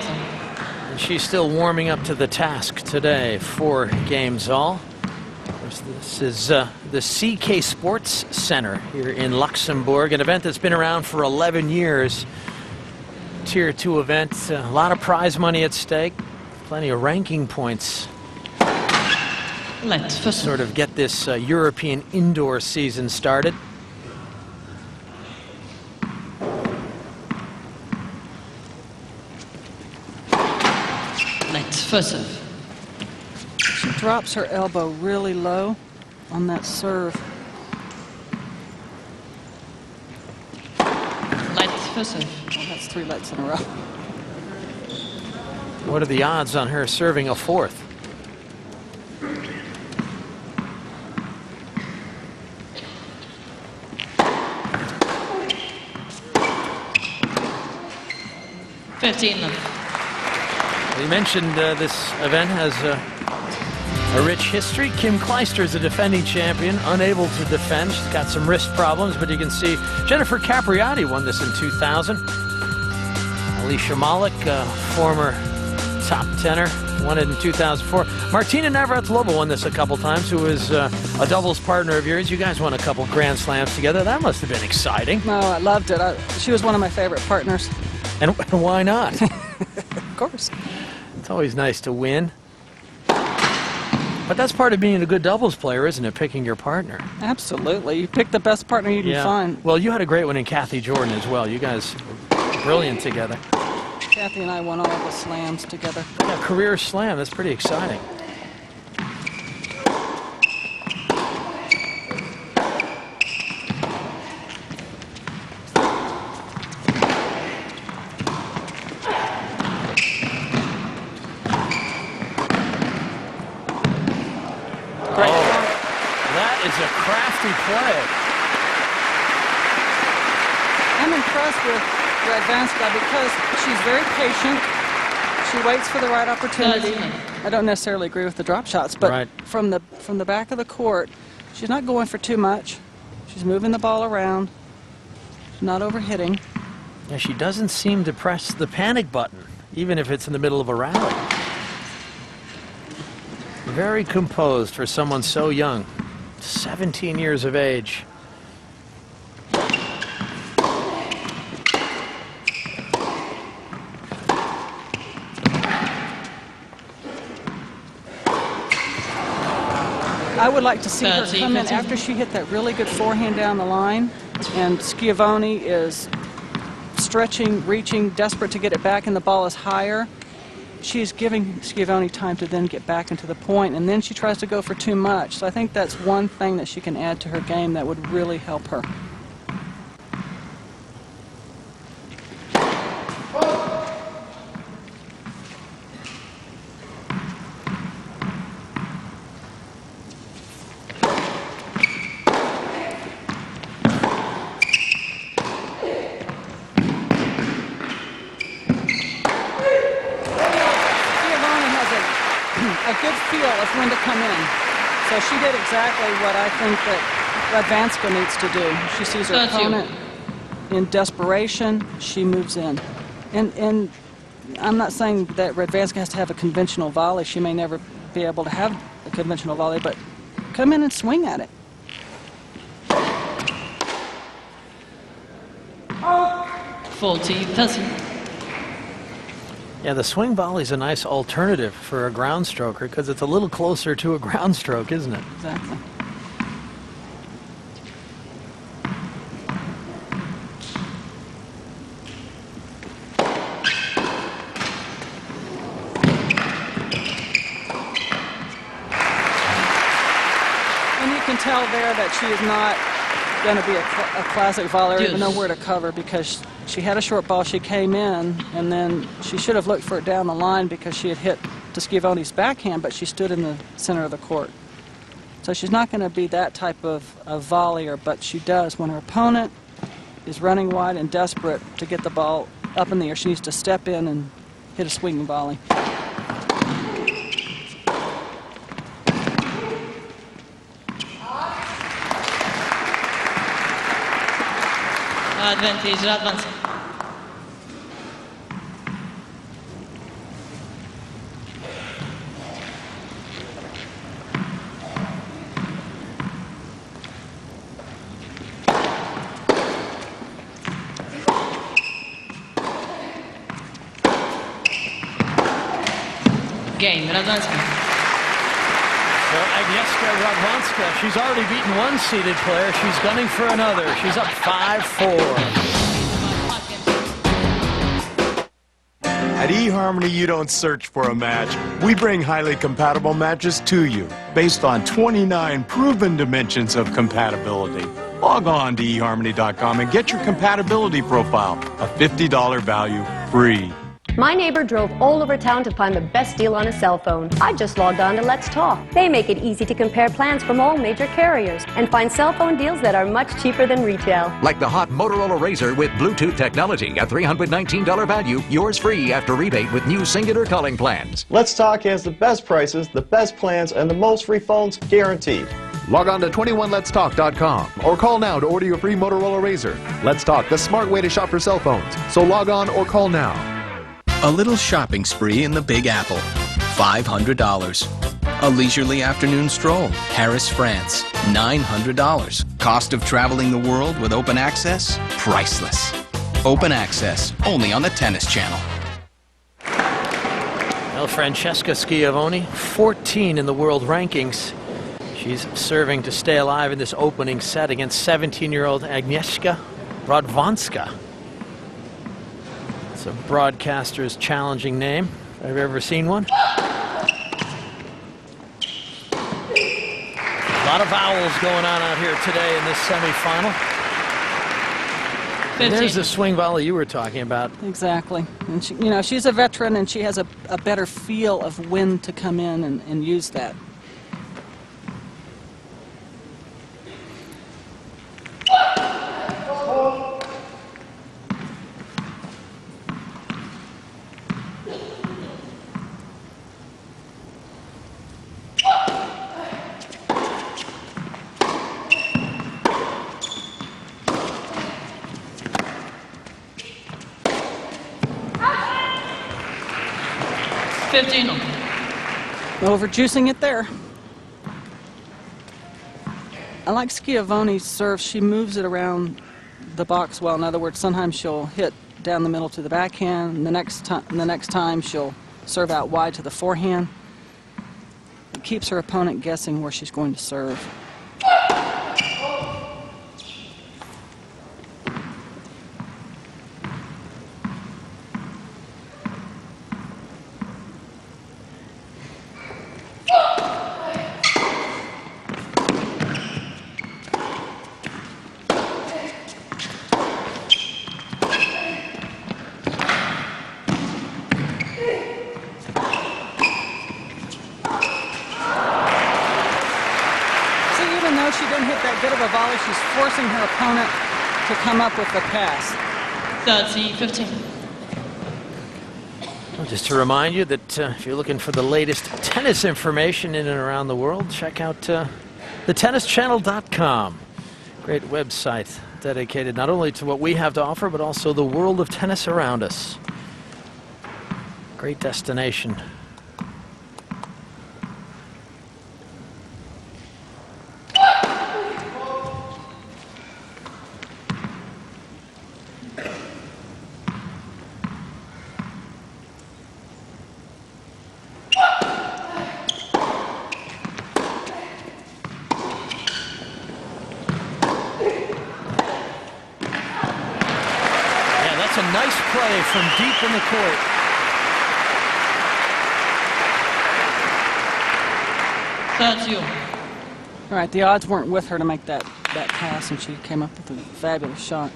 And she's still warming up to the task today. 4 games all. Of course, this is the CK Sports Center here in Luxembourg, an event that's been around for 11 years. Tier 2 event, a lot of prize money at stake, plenty of ranking points. Let's sort of get this European indoor season started. Let's first serve. She drops her elbow really low on that serve. Let's first serve. Well, that's 3 lets in a row. What are the odds on her serving a 4th? We mentioned this event has a rich history. Kim Kleister is a defending champion, unable to defend. She's got some wrist problems, but you can see Jennifer Capriati won this in 2000. Alicia Malik, former top tenor, won it in 2004. Martina Navratilova won this a couple times, who is a doubles partner of yours. You guys won a couple Grand Slams together. That must have been exciting. No, I loved it. She was one of my favorite partners. And why not? Of course. It's always nice to win. But that's part of being a good doubles player, isn't it? Picking your partner. Absolutely. You pick the best partner you can find. Well, you had a great one in Kathy Jordan as well. You guys were brilliant together. Kathy and I won all the slams together. Yeah, career slam. That's pretty exciting. I'm impressed with Radwanska because she's very patient. She waits for the right opportunity. I don't necessarily agree with the drop shots, but from the back of the court, she's not going for too much. She's moving the ball around. She's not overhitting. Yeah, she doesn't seem to press the panic button, even if it's in the middle of a rally. Very composed for someone so young. 17 years of age. I would like to see her come in after she hit that really good forehand down the line. And Schiavone is stretching, reaching, desperate to get it back, and the ball is higher. She's giving Schiavone time to then get back into the point, and then she tries to go for too much. So I think that's one thing that she can add to her game that would really help her. A good feel of when to come in. So she did exactly what I think that Radwanska needs to do. She sees her opponent in desperation, she moves in. And I'm not saying that Radwanska has to have a conventional volley. She may never be able to have a conventional volley, but come in and swing at it. Fortis, 30. Yeah, the swing volley is a nice alternative for a ground stroker because it's a little closer to a ground stroke, isn't it? Exactly. And you can tell there that she is not going to be a classic volleyer, even know where to cover, because she had a short ball, she came in, and then she should have looked for it down the line because she had hit to Schiavone's backhand, but she stood in the center of the court. So she's not going to be that type of volleyer, but she does. When her opponent is running wide and desperate to get the ball up in the air, she needs to step in and hit a swinging volley. Advantage, Radwanska. Game, Radwanska. Well, Agnieszka Radwanska, she's already beaten one seeded player. She's gunning for another. She's up 5-4. At eHarmony, you don't search for a match. We bring highly compatible matches to you based on 29 proven dimensions of compatibility. Log on to eHarmony.com and get your compatibility profile, a $50 value, free. My neighbor drove all over town to find the best deal on a cell phone. I just logged on to Let's Talk. They make it easy to compare plans from all major carriers and find cell phone deals that are much cheaper than retail. Like the hot Motorola Razr with Bluetooth technology, a $319 value, yours free after rebate with new singular calling plans. Let's Talk has the best prices, the best plans, and the most free phones guaranteed. Log on to 21letstalk.com or call now to order your free Motorola Razr. Let's Talk, the smart way to shop for cell phones. So log on or call now. A little shopping spree in the Big Apple, $500. A leisurely afternoon stroll, Paris, France, $900. Cost of traveling the world with open access? Priceless. Open access, only on the Tennis Channel. Well, Francesca Schiavone, 14 in the world rankings. She's serving to stay alive in this opening set against 17-year-old Agnieszka Radwanska. It's a broadcaster's challenging name. Have you ever seen one? A lot of vowels going on out here today in this semifinal. And there's the swing volley you were talking about. Exactly. And she, you know, she's a veteran, and she has a better feel of when to come in and use that. Overjuicing it there. I like Schiavone's serve. She moves it around the box well. In other words, sometimes she'll hit down the middle to the backhand, and the next time she'll serve out wide to the forehand. It keeps her opponent guessing where she's going to serve. doesn't hit that good of a volley, she's forcing her opponent to come up with the pass. 30-15. Well, just to remind you that if you're looking for the latest tennis information in and around the world, check out thetennischannel.com. Great website dedicated not only to what we have to offer, but also the world of tennis around us. Great destination. A nice play from deep in the court. All right, the odds weren't with her to make that pass, and she came up with a fabulous shot.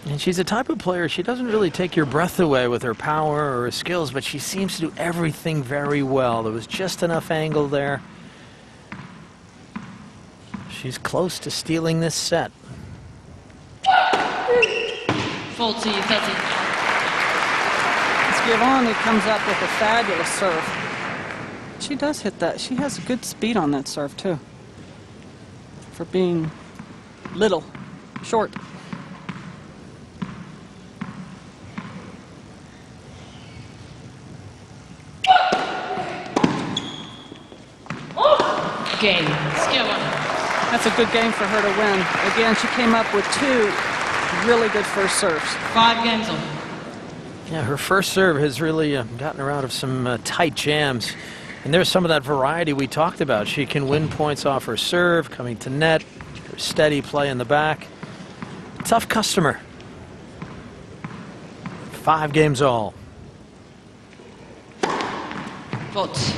And she's a type of player, she doesn't really take your breath away with her power or her skills, but she seems to do everything very well. There was just enough angle there. She's close to stealing this set. 40-30. Schiavone comes up with a fabulous serve. She does hit that. She has good speed on that serve, too. For being little, short. Game. Schiavone. That's a good game for her to win. Again, she came up with two really good first serves. 5 games on. Yeah, her first serve has really gotten her out of some tight jams. And there's some of that variety we talked about. She can win points off her serve, coming to net, her steady play in the back. Tough customer. 5 games all. Votes.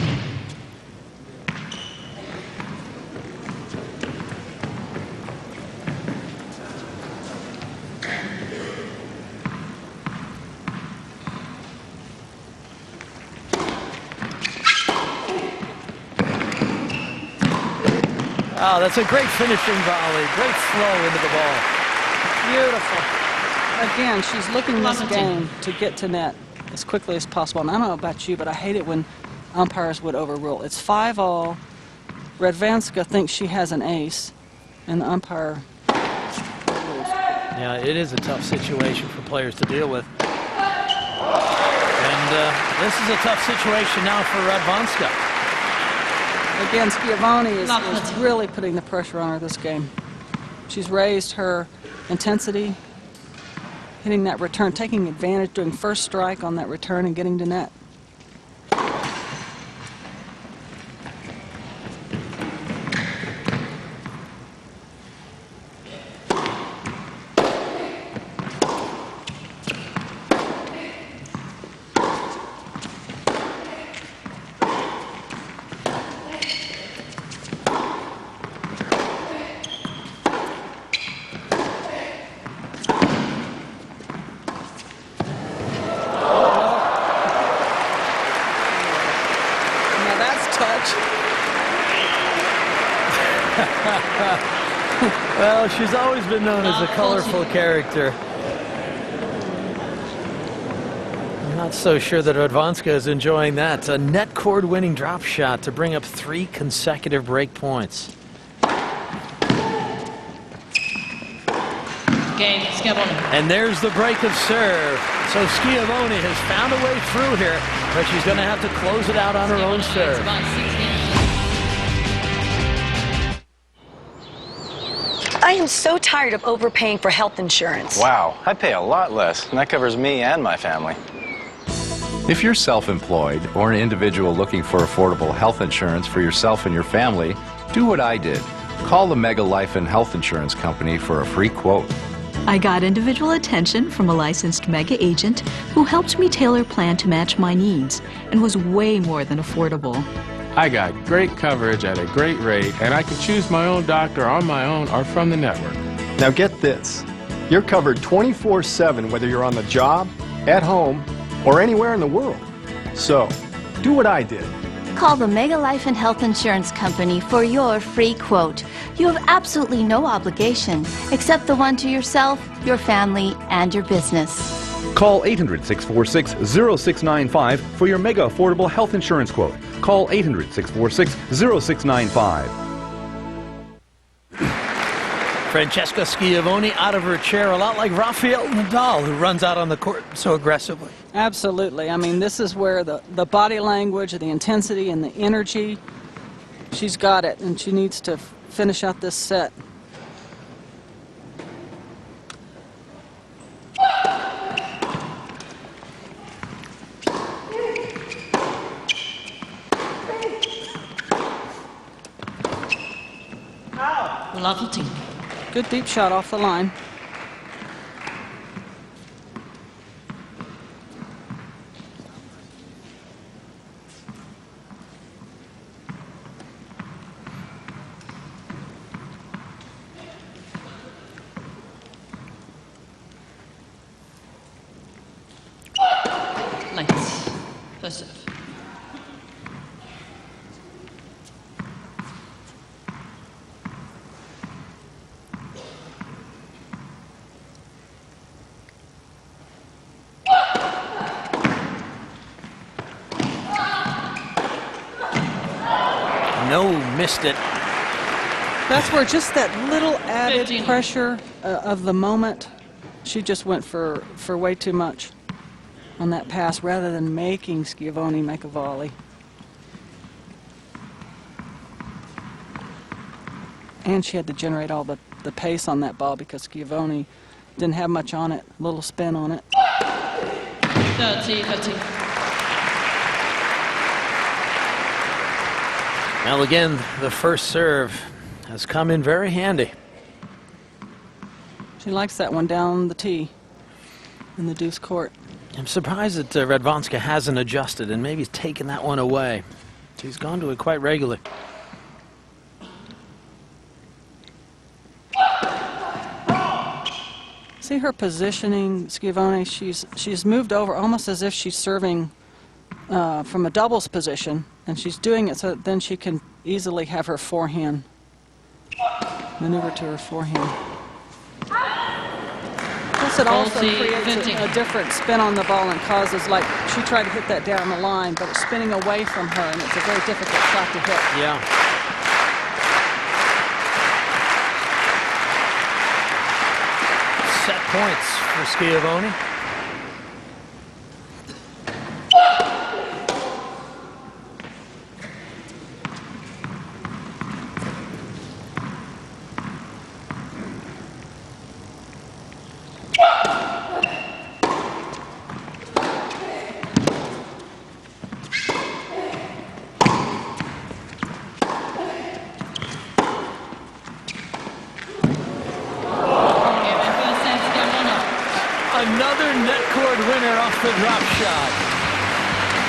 Oh, that's a great finishing volley. Great flow into the ball. Beautiful. Again, she's looking this game to get to net as quickly as possible. And I don't know about you, but I hate it when umpires would overrule. It's 5-all. Radwanska thinks she has an ace, and the umpire rules. Yeah, it is a tough situation for players to deal with. And this is a tough situation now for Radwanska. Again, Schiavone is really putting the pressure on her this game. She's raised her intensity, hitting that return, taking advantage, doing first strike on that return and getting to net. Well, she's always been known as a colorful character. I'm not so sure that Radwanska is enjoying that. A net cord winning drop shot to bring up 3 consecutive break points. Game, Schiavone. And there's the break of serve. So Schiavone has found a way through here, but she's going to have to close it out on her own serve. I am so tired of overpaying for health insurance. Wow, I pay a lot less, and that covers me and my family. If you're self-employed or an individual looking for affordable health insurance for yourself and your family, do what I did. Call the Mega Life and Health Insurance Company for a free quote. I got individual attention from a licensed Mega agent who helped me tailor a plan to match my needs and was way more than affordable. I got great coverage at a great rate, and I could choose my own doctor on my own or from the network. Now get this. You're covered 24/7 whether you're on the job, at home, or anywhere in the world. So, do what I did. Call the Mega Life and Health Insurance Company for your free quote. You have absolutely no obligation, except the one to yourself, your family, and your business. Call 800-646-0695 for your mega affordable health insurance quote. Call 800-646-0695. Francesca Schiavone out of her chair, a lot like Rafael Nadal, who runs out on the court so aggressively. Absolutely. I mean, this is where the body language, the intensity, and the energy, she's got it, and she needs to finish out this set. Lovely. Good deep shot off the line. Lights. First serve. No, missed it. That's where just that little added pressure of the moment, she just went for way too much on that pass rather than making Schiavone make a volley. And she had to generate all the pace on that ball because Schiavone didn't have much on it, a little spin on it. 30. Well, again, the first serve has come in very handy. She likes that one down the tee in the deuce court. I'm surprised that Radwanska hasn't adjusted and maybe taken that one away. She's gone to it quite regularly. See her positioning, Schiavone? She's moved over almost as if she's serving from a doubles position, and she's doing it so that then she can easily have her forehand maneuver to her forehand. Plus it also creates a different spin on the ball and causes, like, she tried to hit that down the line, but it's spinning away from her, and it's a very difficult shot to hit. Yeah. Set points for Schiavone. Another net cord winner off the drop shot.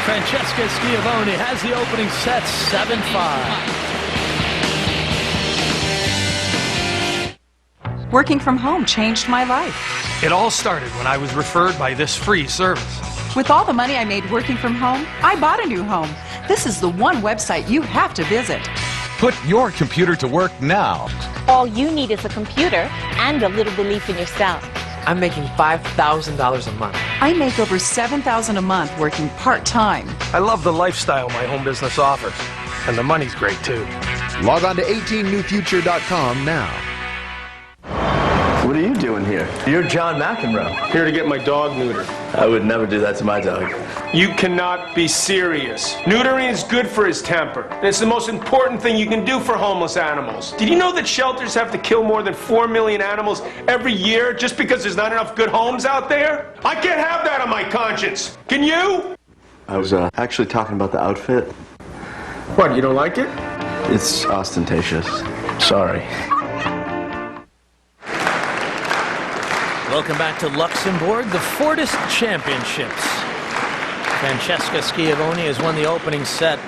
Francesca Schiavone has the opening set 7-5. Working from home changed my life. It all started when I was referred by this free service. With all the money I made working from home, I bought a new home. This is the one website you have to visit. Put your computer to work now. All you need is a computer and a little belief in yourself. I'm making $5,000 a month. I make over $7,000 a month working part-time. I love the lifestyle my home business offers. And the money's great, too. Log on to 18newfuture.com now. What are you doing here? You're John McEnroe. Here to get my dog neutered. I would never do that to my dog. You cannot be serious. Neutering is good for his temper. And it's the most important thing you can do for homeless animals. Did you know that shelters have to kill more than 4 million animals every year just because there's not enough good homes out there? I can't have that on my conscience. Can you? I was actually talking about the outfit. What, you don't like it? It's ostentatious. Sorry. Welcome back to Luxembourg, the Fortis Championships. Francesca Schiavone has won the opening set.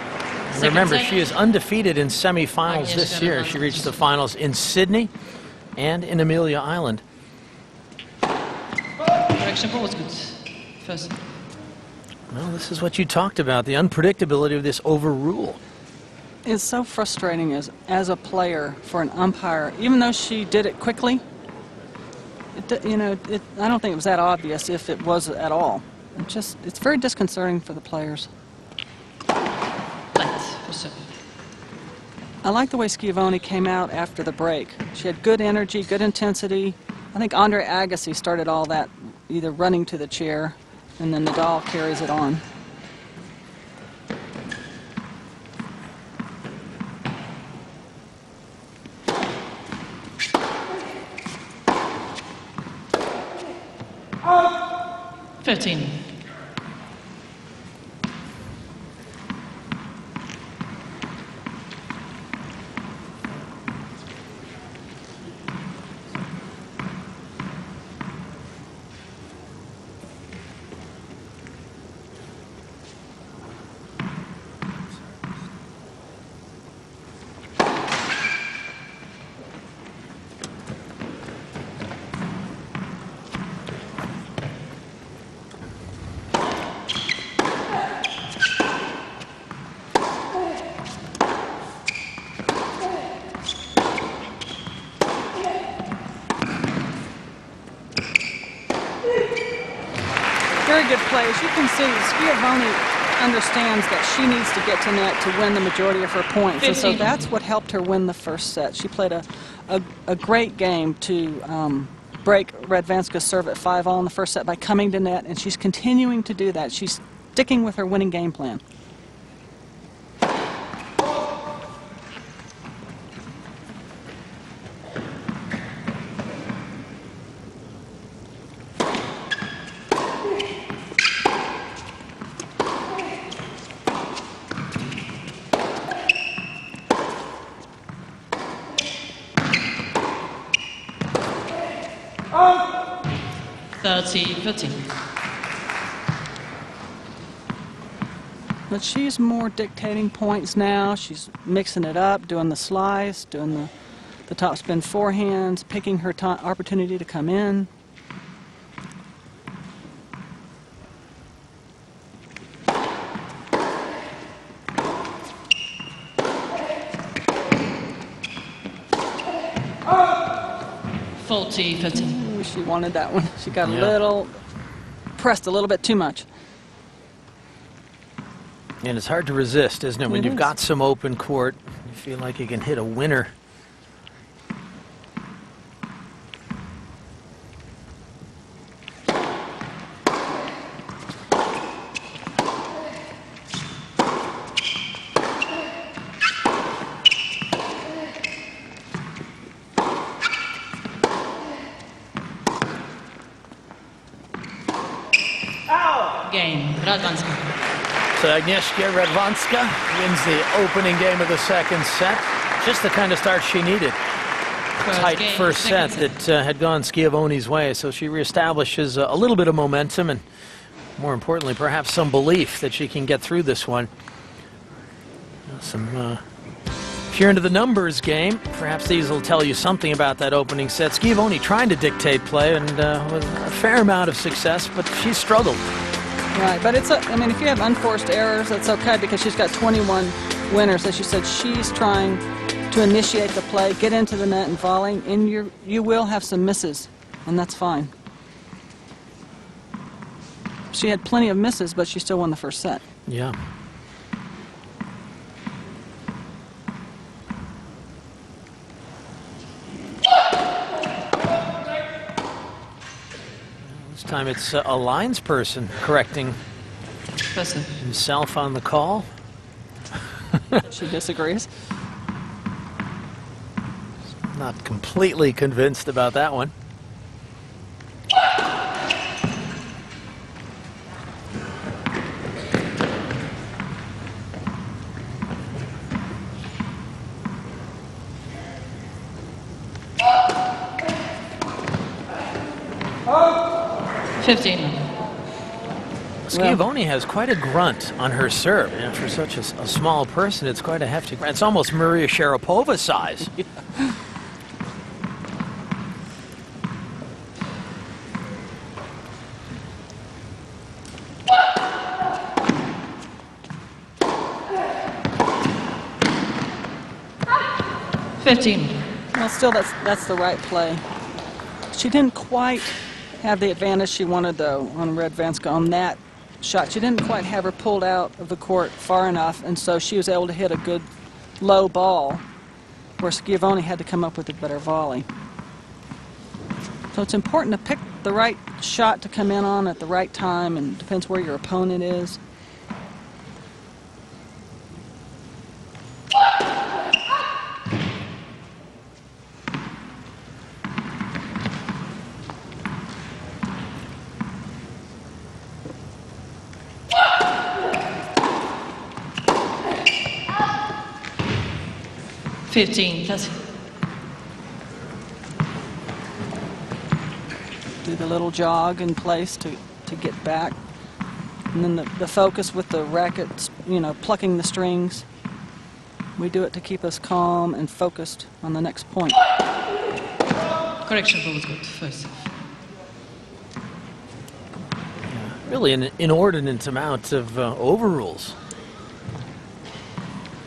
Remember, she is undefeated in semifinals this year. She reached the finals in Sydney and in Amelia Island. Direction 4 was good. First. Well, this is what you talked about, the unpredictability of this overrule. It's so frustrating as a player for an umpire, even though she did it quickly. I don't think it was that obvious if it was at all. It's very disconcerting for the players. I like the way Schiavone came out after the break. She had good energy, good intensity. I think Andre Agassi started all that, either running to the chair, and then Nadal carries it on. Oh. 15. Very good play. As you can see, Schiavone understands that she needs to get to net to win the majority of her points. And so that's what helped her win the first set. She played a great game to break Radwanska's serve at 5-all in the first set by coming to net, and she's continuing to do that. She's sticking with her winning game plan. Oh. 30-15. But she's more dictating points now. She's mixing it up, doing the slice, doing the topspin forehands, picking her opportunity to come in. Oh. 40-15. She wanted that one. She got a little pressed a little bit too much. And it's hard to resist, isn't it? When you've got some open court, you feel like you can hit a winner. Game, Radwanska. So Agnieszka Radwanska wins the opening game of the second set. Just the kind of start she needed. Tight first set that had gone Schiavone's way, so she reestablishes a little bit of momentum and, more importantly, perhaps some belief that she can get through this one. If you're into the numbers game, perhaps these will tell you something about that opening set. Schiavone trying to dictate play and with a fair amount of success, but she struggled. Right, but I mean, if you have unforced errors, that's okay because she's got 21 winners. As you said, she's trying to initiate the play, get into the net and volley, and you will have some misses, and that's fine. She had plenty of misses, but she still won the first set. Yeah. This time it's a lines person correcting himself on the call. She disagrees. Not completely convinced about that one. Schiavone has quite a grunt on her serve, and for such a small person, it's quite a hefty grunt. It's almost Maria Sharapova size. 15. Well, still, that's the right play. She didn't quite have the advantage she wanted, though, on Radwanska on that shot. She didn't quite have her pulled out of the court far enough, and so she was able to hit a good low ball, where Schiavone had to come up with a better volley. So it's important to pick the right shot to come in on at the right time, and it depends where your opponent is. Do the little jog in place to get back. And then the focus with the rackets, you know, plucking the strings. We do it to keep us calm and focused on the next point. Correction, ball was good. First. Really an inordinate amount of overrules.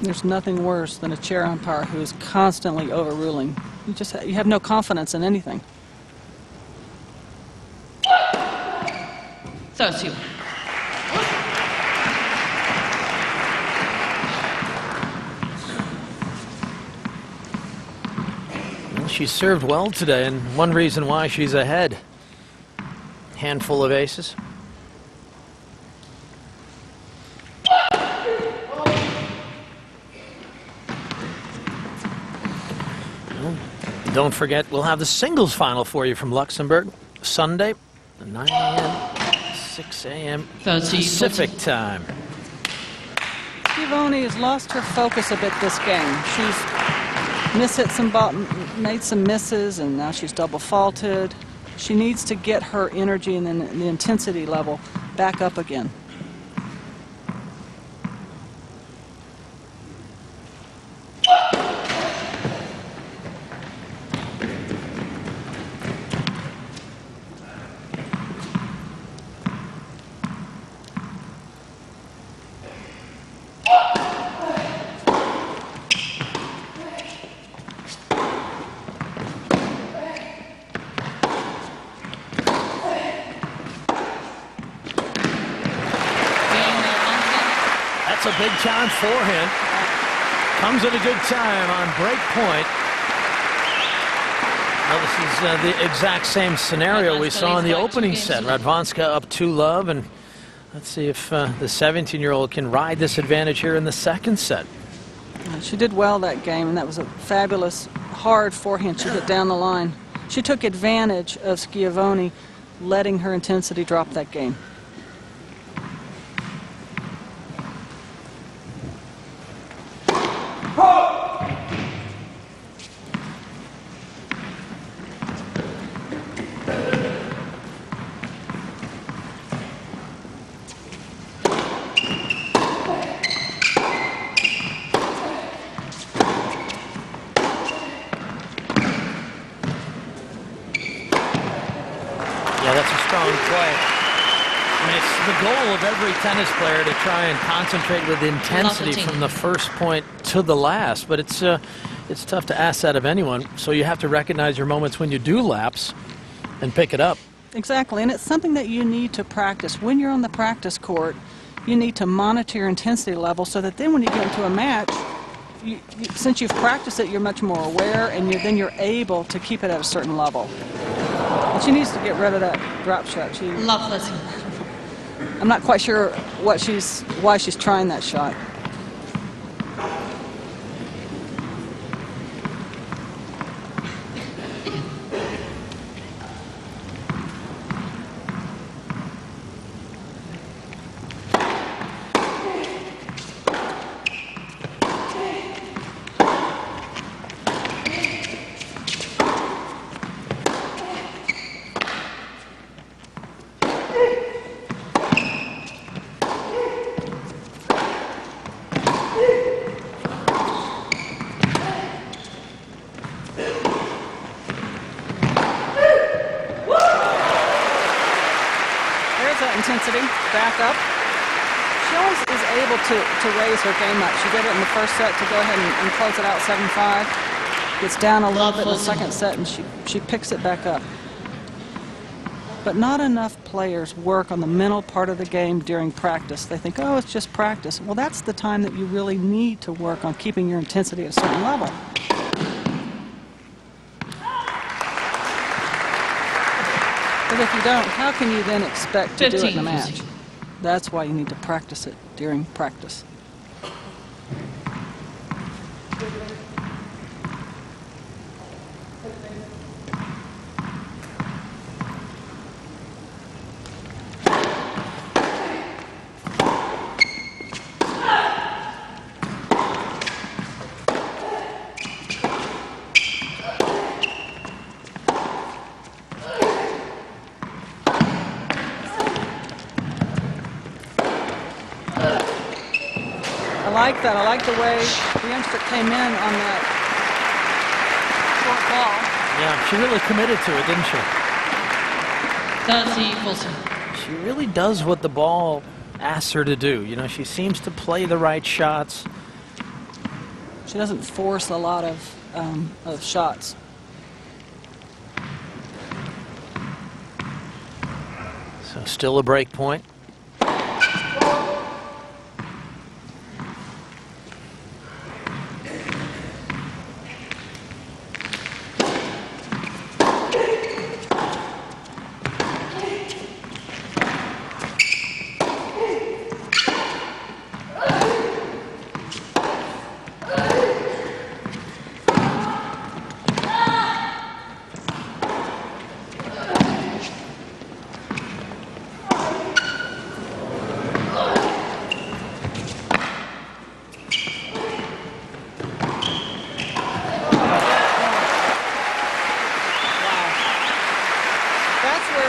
There's nothing worse than a chair umpire who is constantly overruling. You have no confidence in anything. 30. Well, she served well today, and one reason why she's ahead. Handful of aces. Don't forget, we'll have the singles final for you from Luxembourg Sunday, 9 a.m., 6 a.m. Pacific time. Schiavone has lost her focus a bit this game. She's made some misses, and now she's double faulted. She needs to get her energy and the intensity level back up again. That's a big challenge forehand. Comes at a good time on break point. Well, this is the exact same scenario we saw in the opening set. Radwanska up 2-love, and let's see if the 17-year-old can ride this advantage here in the second set. She did well that game, and that was a fabulous, hard forehand she hit down the line. She took advantage of Schiavone letting her intensity drop that game. Yeah, that's a strong play. I mean, it's the goal of every tennis player to try and concentrate with intensity from the first point to the last, but it's tough to ask that of anyone, so you have to recognize your moments when you do lapse and pick it up. Exactly, and it's something that you need to practice. When you're on the practice court, you need to monitor your intensity level so that then when you get into a match, since you've practiced it, you're much more aware, and then you're able to keep it at a certain level. And she needs to get rid of that drop shot. I'm not quite sure why she's trying that shot. Intensity, back up. She always is able to raise her game up. She did it in the first set to go ahead and close it out 7-5. gets down a little bit in the second set, and she picks it back up. But not enough players work on the mental part of the game during practice. They think, oh, it's just practice. Well, that's the time that you really need to work on keeping your intensity at a certain level. But if you don't, how can you then expect to do it in a match? That's why you need to practice it during practice. I like that. I like the way the youngster came in on that short ball. Yeah, she really committed to it, didn't she? 30-40. She really does what the ball asks her to do. You know, she seems to play the right shots. She doesn't force a lot of shots. So still a break point.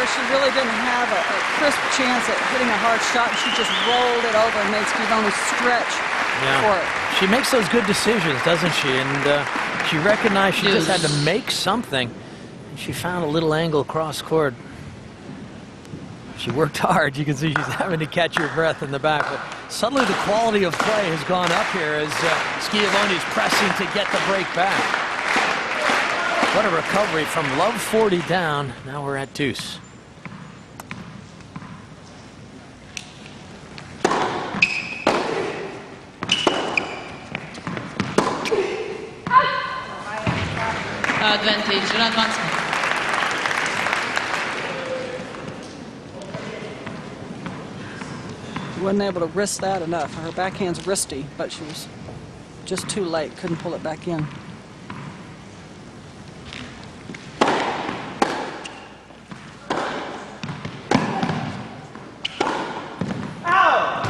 She really didn't have a crisp chance at hitting a hard shot, and she just rolled it over and made Schiavone stretch for it. She makes those good decisions, doesn't she? And she recognized she just had to make something. And she found a little angle cross court. She worked hard. You can see she's having to catch her breath in the back. But suddenly the quality of play has gone up here as Schiavone's pressing to get the break back. What a recovery from love 40 down. Now we're at deuce. Advantage, Radwanska. She wasn't able to wrist that enough. Her backhand's wristy, but she was just too late. Couldn't pull it back in.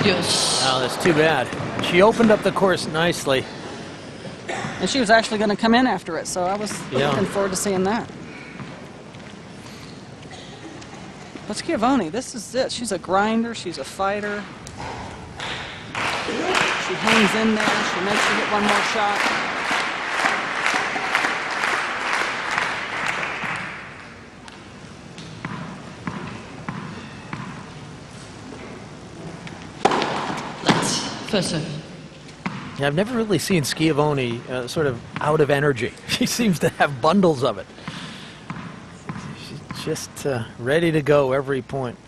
Yes. Oh, that's too bad. She opened up the course nicely. And she was actually going to come in after it, so I was looking forward to seeing that. But Schiavone, this is it. She's a grinder. She's a fighter. She hangs in there. She makes you hit one more shot. First serve. Yeah, I've never really seen Schiavone sort of out of energy. She seems to have bundles of it. She's just ready to go every point.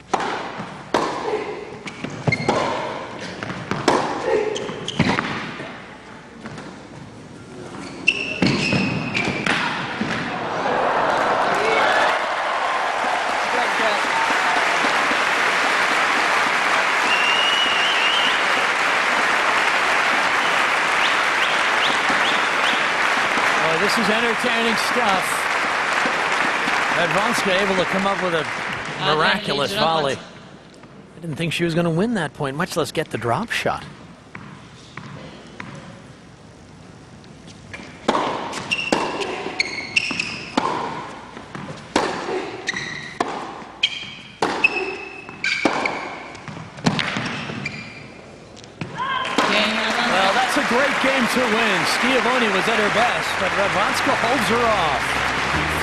This is entertaining stuff. Radwanska able to come up with a miraculous volley. I didn't think she was going to win that point, much less get the drop shot. Well, that's a great game to win. Schiavone was at her best, but Radwanska holds her off.